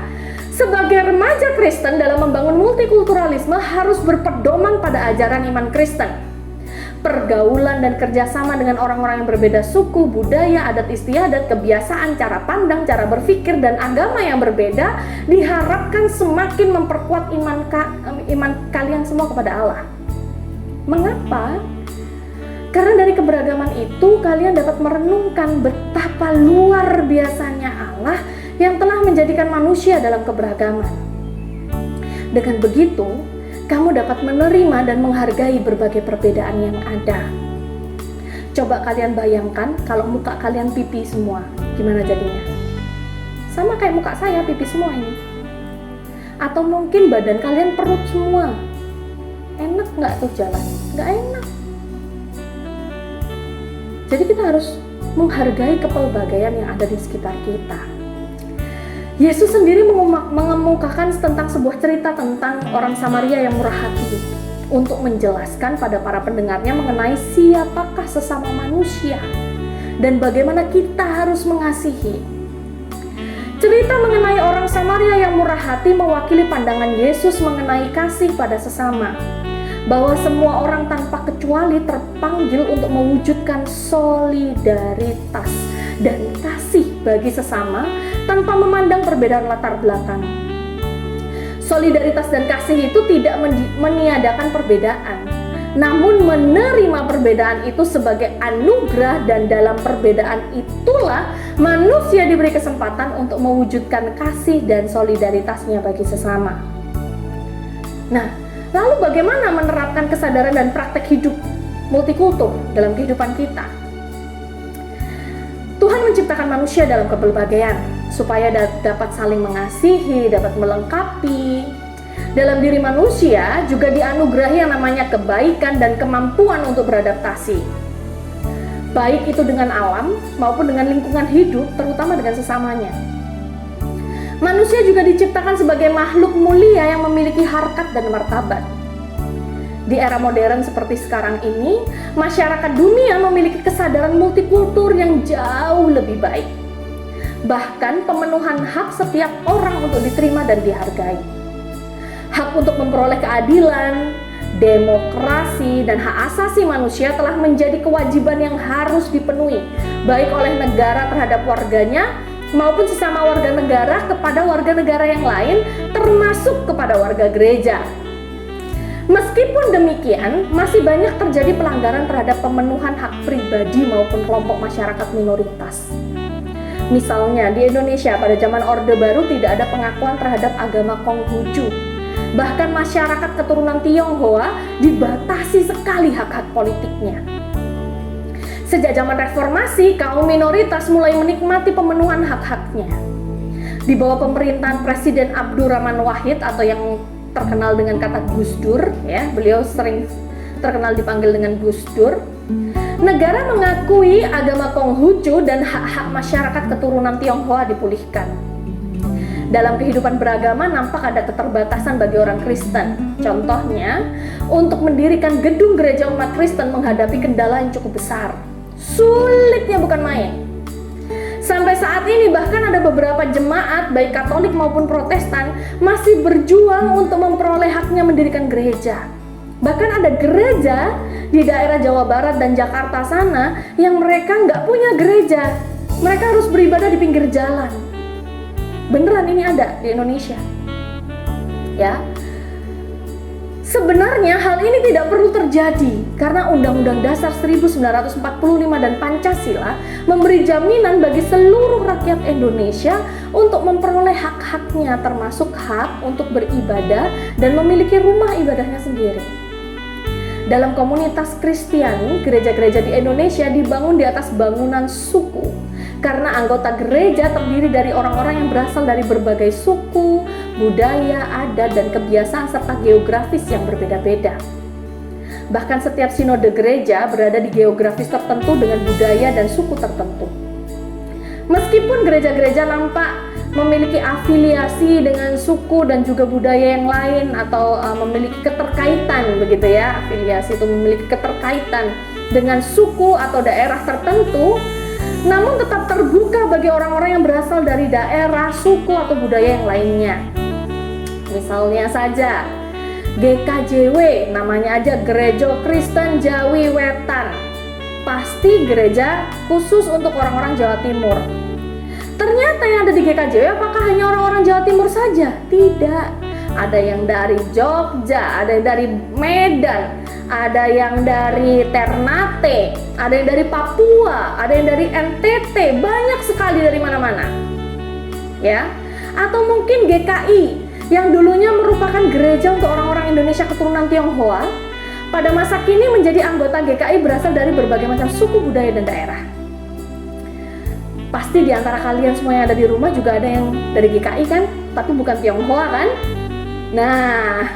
Sebagai remaja Kristen dalam membangun multikulturalisme harus berpedoman pada ajaran iman Kristen. Pergaulan dan kerjasama dengan orang-orang yang berbeda suku, budaya, adat istiadat, kebiasaan, cara pandang, cara berpikir, dan agama yang berbeda diharapkan semakin memperkuat iman kalian semua kepada Allah. Mengapa? Karena dari keberagaman itu kalian dapat merenungkan betapa luar biasanya Allah yang telah menjadikan manusia dalam keberagaman. Dengan begitu, kamu dapat menerima dan menghargai berbagai perbedaan yang ada. Coba kalian bayangkan kalau muka kalian pipi semua, gimana jadinya? Sama kayak muka saya, pipi semua ini. Atau mungkin badan kalian perut semua. Enak nggak tuh jalan? Nggak enak. Jadi kita harus menghargai kepelbagaian yang ada di sekitar kita. Yesus sendiri mengemukakan tentang sebuah cerita tentang orang Samaria yang murah hati untuk menjelaskan pada para pendengarnya mengenai siapakah sesama manusia dan bagaimana kita harus mengasihi. Cerita mengenai orang Samaria yang murah hati mewakili pandangan Yesus mengenai kasih pada sesama. Bahwa semua orang tanpa kecuali terpanggil untuk mewujudkan solidaritas dan kasih bagi sesama tanpa memandang perbedaan latar belakang. Solidaritas dan kasih itu tidak meniadakan perbedaan, namun menerima perbedaan itu sebagai anugerah, dan dalam perbedaan itulah manusia diberi kesempatan untuk mewujudkan kasih dan solidaritasnya bagi sesama. Nah, lalu bagaimana menerapkan kesadaran dan praktek hidup multikultur dalam kehidupan kita? Tuhan menciptakan manusia dalam kepelbagaian supaya dapat saling mengasihi, dapat melengkapi. Dalam diri manusia juga dianugerahi yang namanya kebaikan dan kemampuan untuk beradaptasi. Baik itu dengan alam maupun dengan lingkungan hidup, terutama dengan sesamanya. Manusia juga diciptakan sebagai makhluk mulia yang memiliki harkat dan martabat. Di era modern seperti sekarang ini, masyarakat dunia memiliki kesadaran multikultur yang jauh lebih baik. Bahkan pemenuhan hak setiap orang untuk diterima dan dihargai. Hak untuk memperoleh keadilan, demokrasi, dan hak asasi manusia telah menjadi kewajiban yang harus dipenuhi, baik oleh negara terhadap warganya, maupun sesama warga negara kepada warga negara yang lain, termasuk kepada warga gereja. Meskipun demikian, masih banyak terjadi pelanggaran terhadap pemenuhan hak pribadi maupun kelompok masyarakat minoritas. Misalnya, di Indonesia pada zaman Orde Baru tidak ada pengakuan terhadap agama Konghucu. Bahkan masyarakat keturunan Tionghoa dibatasi sekali hak-hak politiknya. Sejak zaman reformasi, kaum minoritas mulai menikmati pemenuhan hak-haknya. Di bawah pemerintahan Presiden Abdurrahman Wahid atau yang terkenal dengan kata Gus Dur, ya, beliau sering terkenal dipanggil dengan Gus Dur. Negara mengakui agama Konghucu dan hak-hak masyarakat keturunan Tionghoa dipulihkan. Dalam kehidupan beragama nampak ada keterbatasan bagi orang Kristen. Contohnya, untuk mendirikan gedung gereja umat Kristen menghadapi kendala yang cukup besar. Sulitnya bukan main. Sampai saat ini bahkan ada beberapa jemaat baik Katolik maupun Protestan masih berjuang untuk memperoleh haknya mendirikan gereja. Bahkan ada gereja di daerah Jawa Barat dan Jakarta sana yang mereka nggak punya gereja. Mereka harus beribadah di pinggir jalan. Beneran ini ada di Indonesia. Ya. Sebenarnya hal ini tidak perlu terjadi karena Undang-Undang Dasar 1945 dan Pancasila memberi jaminan bagi seluruh rakyat Indonesia untuk memperoleh hak-haknya, termasuk hak untuk beribadah dan memiliki rumah ibadahnya sendiri. Dalam komunitas Kristiani, gereja-gereja di Indonesia dibangun di atas bangunan suku karena anggota gereja terdiri dari orang-orang yang berasal dari berbagai suku, budaya, adat, dan kebiasaan serta geografis yang berbeda-beda. Bahkan setiap sinode gereja berada di geografis tertentu dengan budaya dan suku tertentu. Meskipun gereja-gereja nampak memiliki afiliasi dengan suku dan juga budaya yang lain atau memiliki keterkaitan begitu ya, afiliasi itu memiliki keterkaitan dengan suku atau daerah tertentu, namun tetap terbuka bagi orang-orang yang berasal dari daerah, suku atau budaya yang lainnya. Misalnya saja GKJW, namanya aja Gereja Kristen Jawi Wetan, pasti gereja khusus untuk orang-orang Jawa Timur. Ternyata yang ada di GKJW apakah hanya orang-orang Jawa Timur saja? Tidak. Ada yang dari Jogja, ada yang dari Medan, ada yang dari Ternate, ada yang dari Papua, ada yang dari NTT, banyak sekali dari mana-mana. Ya. Atau mungkin GKI yang dulunya merupakan gereja untuk orang-orang Indonesia keturunan Tionghoa, pada masa kini menjadi anggota GKI berasal dari berbagai macam suku, budaya, dan daerah. Pasti di antara kalian semua yang ada di rumah juga ada yang dari GKI kan, tapi bukan Tionghoa kan? Nah,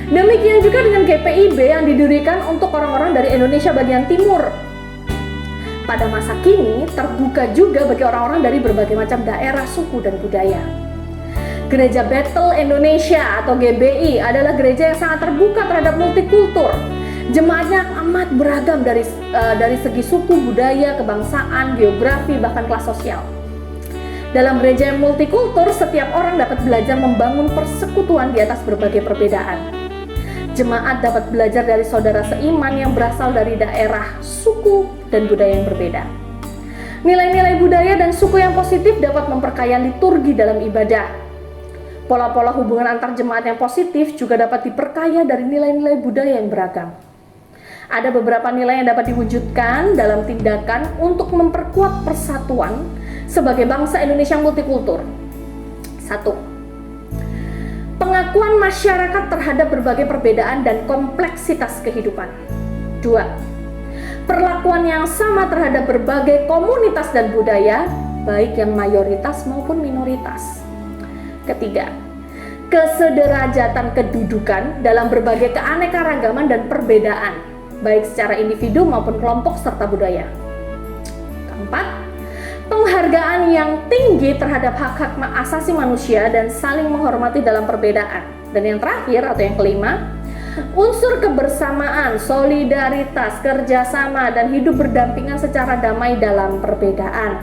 demikian juga dengan GPIB yang didirikan untuk orang-orang dari Indonesia bagian timur. Pada masa kini terbuka juga bagi orang-orang dari berbagai macam daerah, suku, dan budaya. Gereja Bethel Indonesia atau GBI adalah gereja yang sangat terbuka terhadap multikultur. Jemaatnya amat beragam dari segi suku, budaya, kebangsaan, geografi, bahkan kelas sosial. Dalam gereja yang multikultur, setiap orang dapat belajar membangun persekutuan di atas berbagai perbedaan. Jemaat dapat belajar dari saudara seiman yang berasal dari daerah, suku, dan budaya yang berbeda. Nilai-nilai budaya dan suku yang positif dapat memperkaya liturgi dalam ibadah. Pola-pola hubungan antar jemaat yang positif juga dapat diperkaya dari nilai-nilai budaya yang beragam. Ada beberapa nilai yang dapat diwujudkan dalam tindakan untuk memperkuat persatuan sebagai bangsa Indonesia yang multikultur. 1. Pengakuan masyarakat terhadap berbagai perbedaan dan kompleksitas kehidupan. 2. Perlakuan yang sama terhadap berbagai komunitas dan budaya, baik yang mayoritas maupun minoritas. 3. Kesederajatan kedudukan dalam berbagai keanekaragaman dan perbedaan, baik secara individu maupun kelompok serta budaya. 4. Penghargaan yang tinggi terhadap hak-hak asasi manusia dan saling menghormati dalam perbedaan. Dan yang terakhir atau yang kelima, unsur kebersamaan, solidaritas, kerjasama, dan hidup berdampingan secara damai dalam perbedaan.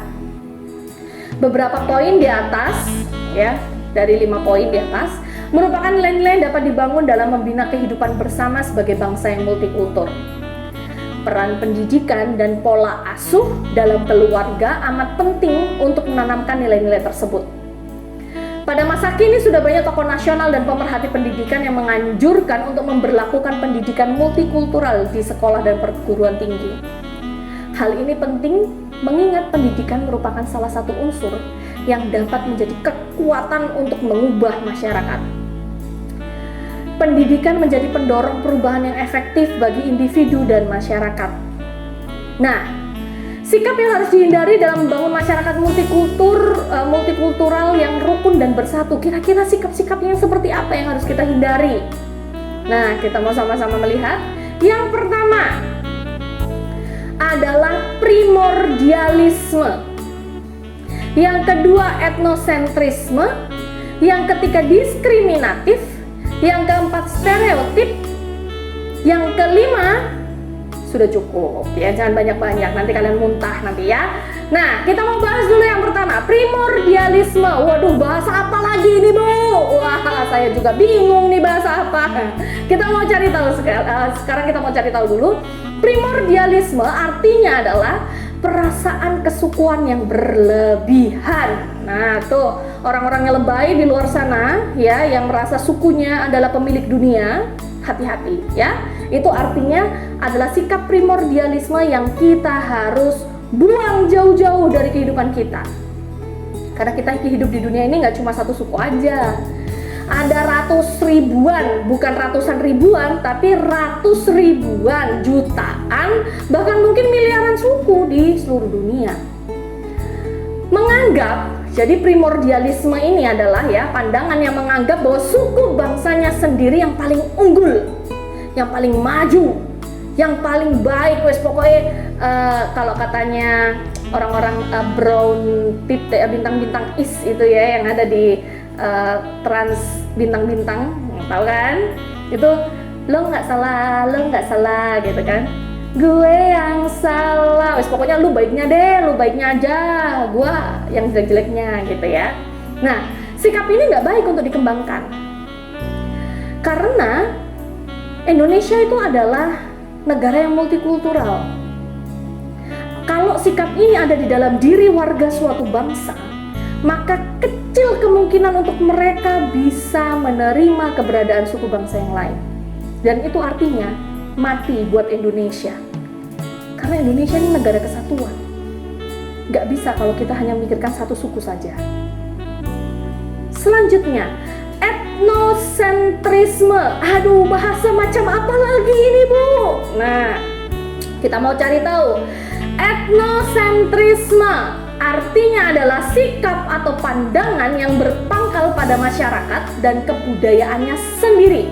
Beberapa poin di atas, ya, dari 5 poin di atas, merupakan nilai-nilai yang dapat dibangun dalam membina kehidupan bersama sebagai bangsa yang multikultur. Peran pendidikan dan pola asuh dalam keluarga amat penting untuk menanamkan nilai-nilai tersebut. Pada masa kini sudah banyak tokoh nasional dan pemerhati pendidikan yang menganjurkan untuk memberlakukan pendidikan multikultural di sekolah dan perguruan tinggi. Hal ini penting mengingat pendidikan merupakan salah satu unsur yang dapat menjadi kekuatan untuk mengubah masyarakat. Pendidikan menjadi pendorong perubahan yang efektif bagi individu dan masyarakat. Nah, sikap yang harus dihindari dalam membangun masyarakat multikultural yang rukun dan bersatu. Kira-kira sikap-sikapnya seperti apa yang harus kita hindari? Nah, kita mau sama-sama melihat. Yang pertama adalah primordialisme. Yang kedua etnosentrisme. Yang ketiga diskriminatif. Yang keempat stereotip. Yang kelima sudah cukup ya, jangan banyak-banyak, nanti kalian muntah nanti ya. Nah, kita mau bahas dulu yang pertama, primordialisme. Waduh, bahasa apa lagi ini, Bu? Wah, saya juga bingung nih bahasa apa. Kita mau cari tahu sekarang kita mau cari tahu dulu. Primordialisme artinya adalah perasaan kesukuan yang berlebihan. Nah, tuh orang-orang yang lebay di luar sana ya, yang merasa sukunya adalah pemilik dunia, hati-hati ya. Itu artinya adalah sikap primordialisme yang kita harus buang jauh-jauh dari kehidupan kita. Karena kita hidup di dunia ini nggak cuma satu suku aja. Ada ratus ribuan, bukan ratusan ribuan, tapi ratus ribuan, jutaan, bahkan mungkin miliaran suku di seluruh dunia. Menganggap, jadi primordialisme ini adalah ya pandangan yang menganggap bahwa suku bangsanya sendiri yang paling unggul, yang paling maju, yang paling baik, wes pokoknya kalau katanya orang-orang brown titik bintang-bintang is itu ya yang ada di trans bintang-bintang, tahu kan? Itu lo nggak salah gitu kan? Gue yang salah, wes pokoknya lu baiknya deh, lu baiknya aja, gue yang jelek-jeleknya gitu ya. Nah, sikap ini nggak baik untuk dikembangkan karena Indonesia itu adalah negara yang multikultural. Kalau sikap ini ada di dalam diri warga suatu bangsa, maka kecil kemungkinan untuk mereka bisa menerima keberadaan suku bangsa yang lain. Dan itu artinya mati buat Indonesia. Karena Indonesia ini negara kesatuan. Gak bisa kalau kita hanya memikirkan satu suku saja. Selanjutnya, etnosentrisme. Aduh, bahasa macam apa lagi ini, Bu? Nah, kita mau cari tahu. Etnosentrisme artinya adalah sikap atau pandangan yang berpangkal pada masyarakat dan kebudayaannya sendiri.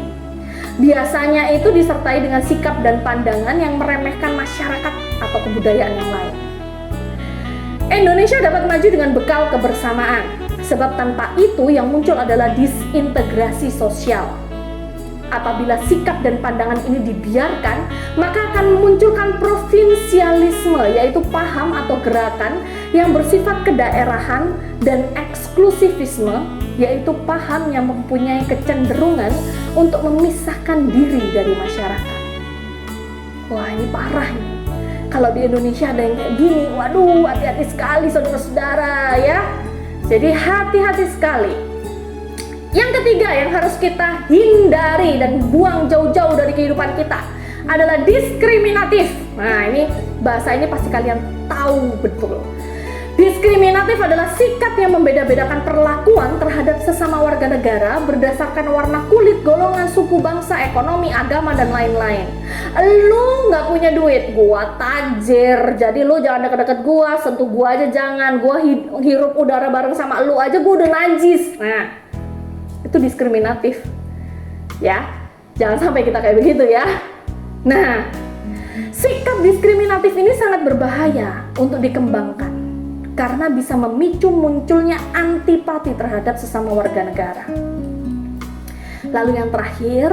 Biasanya itu disertai dengan sikap dan pandangan yang meremehkan masyarakat atau kebudayaan yang lain. Indonesia dapat maju dengan bekal kebersamaan, sebab tanpa itu yang muncul adalah disintegrasi sosial. Apabila sikap dan pandangan ini dibiarkan, maka akan memunculkan provinsialisme, yaitu paham atau gerakan yang bersifat kedaerahan, dan eksklusivisme, yaitu paham yang mempunyai kecenderungan untuk memisahkan diri dari masyarakat. Wah, ini parah ini. Kalau di Indonesia ada yang kayak gini, waduh, hati-hati sekali saudara-saudara ya. Jadi hati-hati sekali. Yang ketiga yang harus kita hindari dan buang jauh-jauh dari kehidupan kita adalah diskriminatif. Nah, ini bahasa ini pasti kalian tahu betul. Diskriminatif adalah sikap yang membeda-bedakan perlakuan terhadap sesama warga negara berdasarkan warna kulit, golongan, suku, bangsa, ekonomi, agama, dan lain-lain. Lu nggak punya duit, gua tajir, jadi lu jangan deket-deket gua, sentuh gua aja jangan, gua hirup udara bareng sama lu aja gua udah najis. Nah, itu diskriminatif ya, jangan sampai kita kayak begitu ya. Nah, sikap diskriminatif ini sangat berbahaya untuk dikembangkan karena bisa memicu munculnya antipati terhadap sesama warga negara. Lalu yang terakhir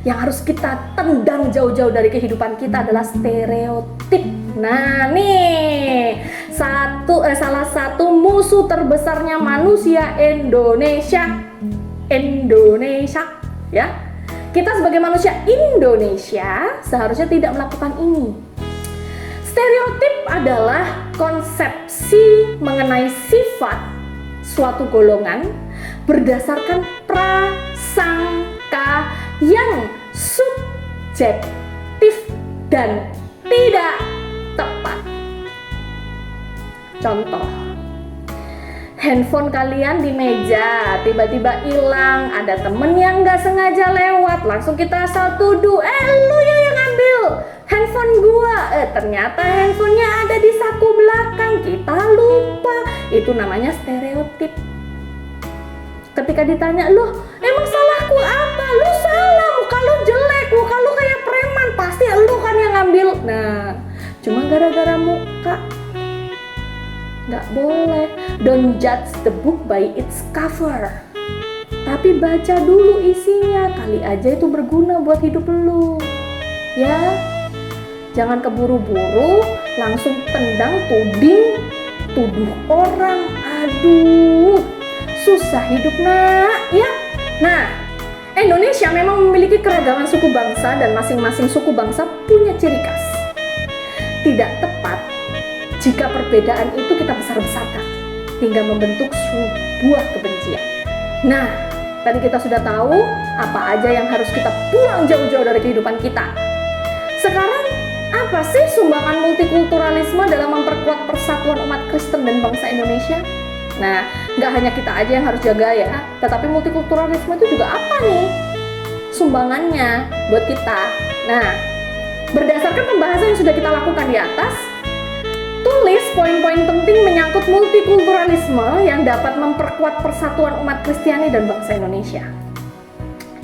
yang harus kita tendang jauh-jauh dari kehidupan kita adalah stereotip. Nah nih, salah satu musuh terbesarnya manusia Indonesia ya. Kita sebagai manusia Indonesia seharusnya tidak melakukan ini. Stereotip adalah konsepsi mengenai sifat suatu golongan berdasarkan prasangka yang subjektif dan tidak tepat. Contoh, handphone kalian di meja tiba-tiba hilang, ada temen yang nggak sengaja lewat, langsung kita asal tuduh, lu ya yang ambil handphone gua, ternyata handphonenya ada di saku belakang, kita lupa. Itu namanya stereotip. Ketika ditanya, loh emang salahku apa? Lu salah, muka lu jelek, muka lu kayak preman, pasti lu kan yang ngambil. Nah, cuma gara-gara muka. Nggak boleh. Don't judge the book by its cover. Tapi baca dulu isinya, kali aja itu berguna buat hidup lu. Ya. Jangan keburu-buru langsung tendang, tuduh orang. Aduh, susah hidup nak ya. Nah, Indonesia memang memiliki keragaman suku bangsa dan masing-masing suku bangsa punya ciri khas. Tidak tepat jika perbedaan itu kita besar-besarkan hingga membentuk sebuah kebencian. Nah, tadi kita sudah tahu apa aja yang harus kita buang jauh-jauh dari kehidupan kita. Sekarang, apa sih sumbangan multikulturalisme dalam memperkuat persatuan umat Kristen dan bangsa Indonesia? Nah, nggak hanya kita aja yang harus jaga ya, tetapi multikulturalisme itu juga apa nih sumbangannya buat kita? Nah, berdasarkan pembahasan yang sudah kita lakukan di atas, tulis poin-poin penting menyangkut multikulturalisme yang dapat memperkuat persatuan umat Kristiani dan bangsa Indonesia.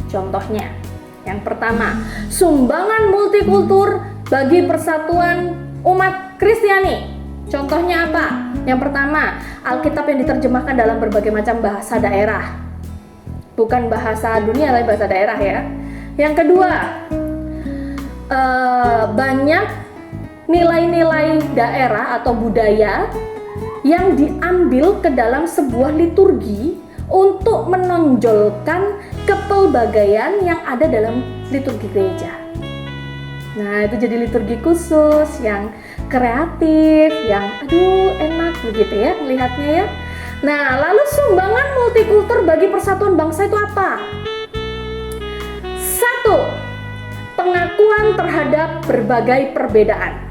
Contohnya, yang pertama, sumbangan multikultur bagi persatuan umat Kristiani. Contohnya apa? Yang pertama, Alkitab yang diterjemahkan dalam berbagai macam bahasa daerah. Bukan bahasa dunia, tapi bahasa daerah ya. Yang kedua, banyak nilai-nilai daerah atau budaya yang diambil ke dalam sebuah liturgi untuk menonjolkan kepelbagaian yang ada dalam liturgi gereja. Nah, itu jadi liturgi khusus yang kreatif, yang enak begitu ya melihatnya ya. Nah, lalu sumbangan multikultur bagi persatuan bangsa itu apa? 1. Pengakuan terhadap berbagai perbedaan.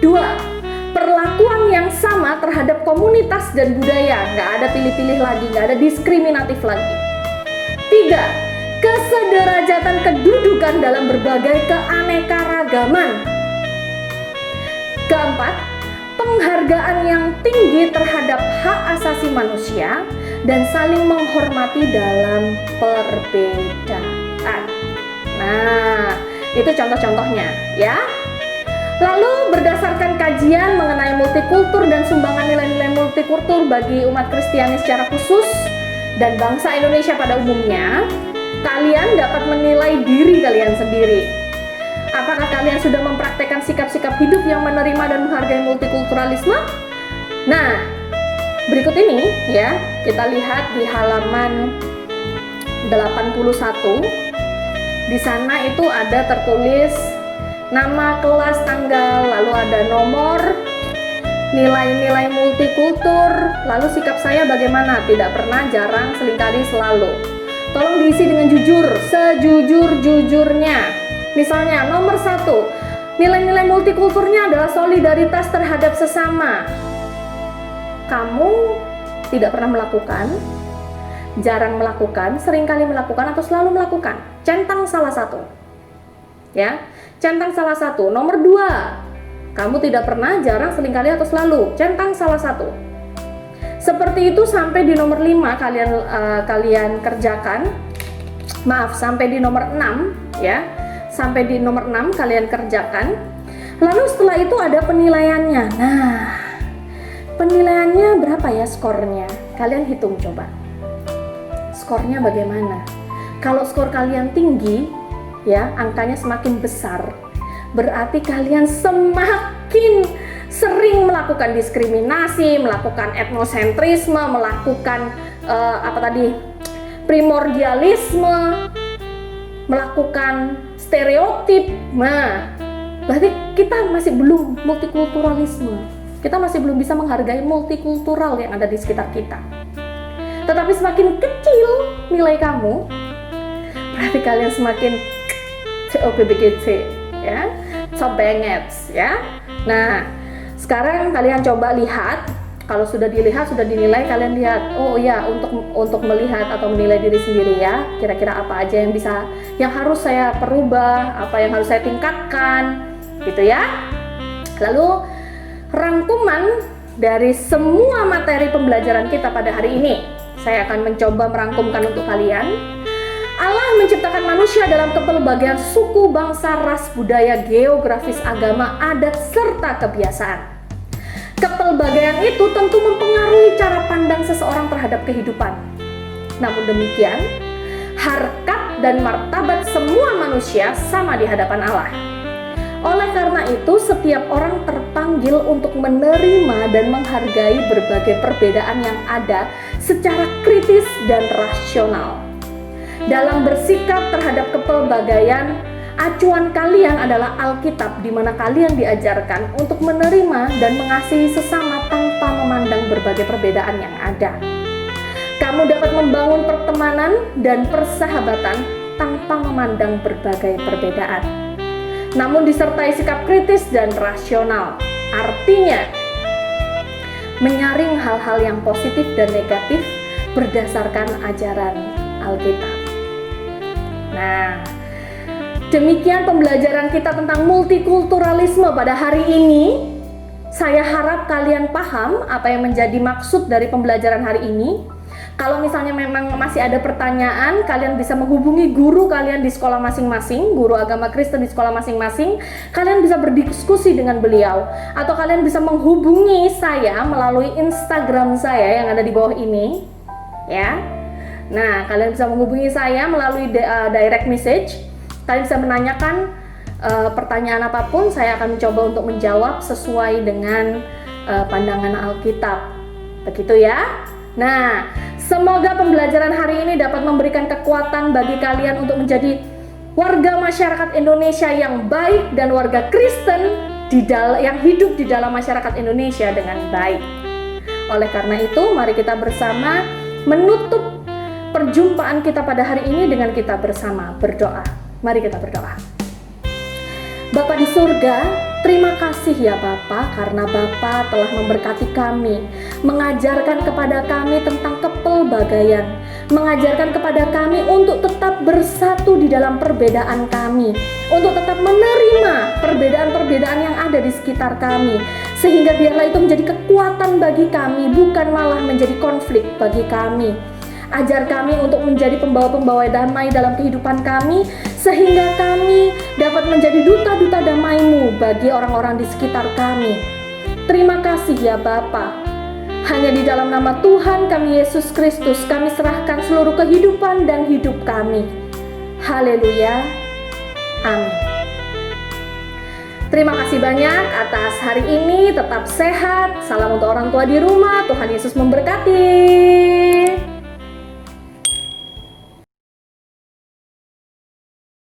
2. Perlakuan yang sama terhadap komunitas dan budaya, nggak ada pilih-pilih lagi, nggak ada diskriminatif lagi. 3. Kesederajatan kedudukan dalam berbagai keanekaragaman. Keempat, penghargaan yang tinggi terhadap hak asasi manusia dan saling menghormati dalam perbedaan. Nah, itu contoh-contohnya ya. Lalu berdasarkan kajian mengenai multikultur dan sumbangan nilai-nilai multikultur bagi umat Kristiani secara khusus dan bangsa Indonesia pada umumnya, kalian dapat menilai diri kalian sendiri. Apakah kalian sudah mempraktekkan sikap-sikap hidup yang menerima dan menghargai multikulturalisme? Nah, berikut ini ya, kita lihat di halaman 81. Di sana itu ada tertulis nama, kelas, tanggal, lalu ada nomor, nilai-nilai multikultur, lalu sikap saya bagaimana? Tidak pernah, jarang, seringkali, selalu. Tolong diisi dengan jujur, sejujur-jujurnya. Misalnya nomor 1, nilai-nilai multikulturnya adalah solidaritas terhadap sesama. Kamu tidak pernah melakukan, jarang melakukan, seringkali melakukan, atau selalu melakukan. Centang salah satu. Ya, centang salah satu. Nomor 2, kamu tidak pernah, jarang, seringkali, atau selalu. Centang salah satu. Seperti itu sampai di nomor 5 kalian kerjakan. Maaf, sampai di nomor 6 ya. Sampai di nomor 6 kalian kerjakan. Lalu setelah itu ada penilaiannya. Nah, penilaiannya berapa ya skornya? Kalian hitung coba. Skornya bagaimana? Kalau skor kalian tinggi, ya, angkanya semakin besar, berarti kalian semakin sering melakukan diskriminasi, melakukan etnosentrisme, melakukan primordialisme, melakukan stereotip. Nah, berarti kita masih belum multikulturalisme. Kita masih belum bisa menghargai multikultural yang ada di sekitar kita. Tetapi semakin kecil nilai kamu, berarti kalian semakin COPBGC ya, top banget ya. Nah, sekarang kalian coba lihat. Kalau sudah dilihat, sudah dinilai, kalian lihat, oh ya, untuk melihat atau menilai diri sendiri ya, kira-kira apa aja yang harus saya perubah, apa yang harus saya tingkatkan, gitu ya. Lalu rangkuman dari semua materi pembelajaran kita pada hari ini, saya akan mencoba merangkumkan untuk kalian. Allah menciptakan manusia dalam kepelbagaian suku, bangsa, ras, budaya, geografis, agama, adat, serta kebiasaan. Kepelbagaian itu tentu mempengaruhi cara pandang seseorang terhadap kehidupan. Namun demikian, harkat dan martabat semua manusia sama di hadapan Allah. Oleh karena itu, setiap orang terpanggil untuk menerima dan menghargai berbagai perbedaan yang ada secara kritis dan rasional. Dalam bersikap terhadap kepelbagaian, acuan kalian adalah Alkitab, di mana kalian diajarkan untuk menerima dan mengasihi sesama tanpa memandang berbagai perbedaan yang ada. Kamu dapat membangun pertemanan dan persahabatan tanpa memandang berbagai perbedaan, namun disertai sikap kritis dan rasional. Artinya, menyaring hal-hal yang positif dan negatif berdasarkan ajaran Alkitab. Nah, demikian pembelajaran kita tentang multikulturalisme pada hari ini. Saya harap kalian paham apa yang menjadi maksud dari pembelajaran hari ini. Kalau misalnya memang masih ada pertanyaan, kalian bisa menghubungi guru kalian di sekolah masing-masing, guru agama Kristen di sekolah masing-masing. Kalian bisa berdiskusi dengan beliau, atau kalian bisa menghubungi saya melalui Instagram saya yang ada di bawah ini, ya. Nah, kalian bisa menghubungi saya melalui direct message. Kalian bisa menanyakan pertanyaan apapun, saya akan mencoba untuk menjawab sesuai dengan pandangan Alkitab. Begitu ya. Nah, semoga pembelajaran hari ini dapat memberikan kekuatan bagi kalian untuk menjadi warga masyarakat Indonesia yang baik dan warga Kristen yang hidup di dalam masyarakat Indonesia dengan baik. Oleh karena itu, mari kita bersama menutup perjumpaan kita pada hari ini dengan kita bersama berdoa. Mari kita berdoa. Bapa di surga, terima kasih ya Bapa, karena Bapa telah memberkati kami, mengajarkan kepada kami tentang kepelbagaian, mengajarkan kepada kami untuk tetap bersatu di dalam perbedaan kami, untuk tetap menerima perbedaan-perbedaan yang ada di sekitar kami, sehingga biarlah itu menjadi kekuatan bagi kami, bukan malah menjadi konflik bagi kami. Ajar kami untuk menjadi pembawa-pembawa damai dalam kehidupan kami, sehingga kami dapat menjadi duta-duta damai-Mu bagi orang-orang di sekitar kami. Terima kasih ya Bapa. Hanya di dalam nama Tuhan kami Yesus Kristus kami serahkan seluruh kehidupan dan hidup kami. Haleluya. Amin. Terima kasih banyak atas hari ini. Tetap sehat. Salam untuk orang tua di rumah. Tuhan Yesus memberkati.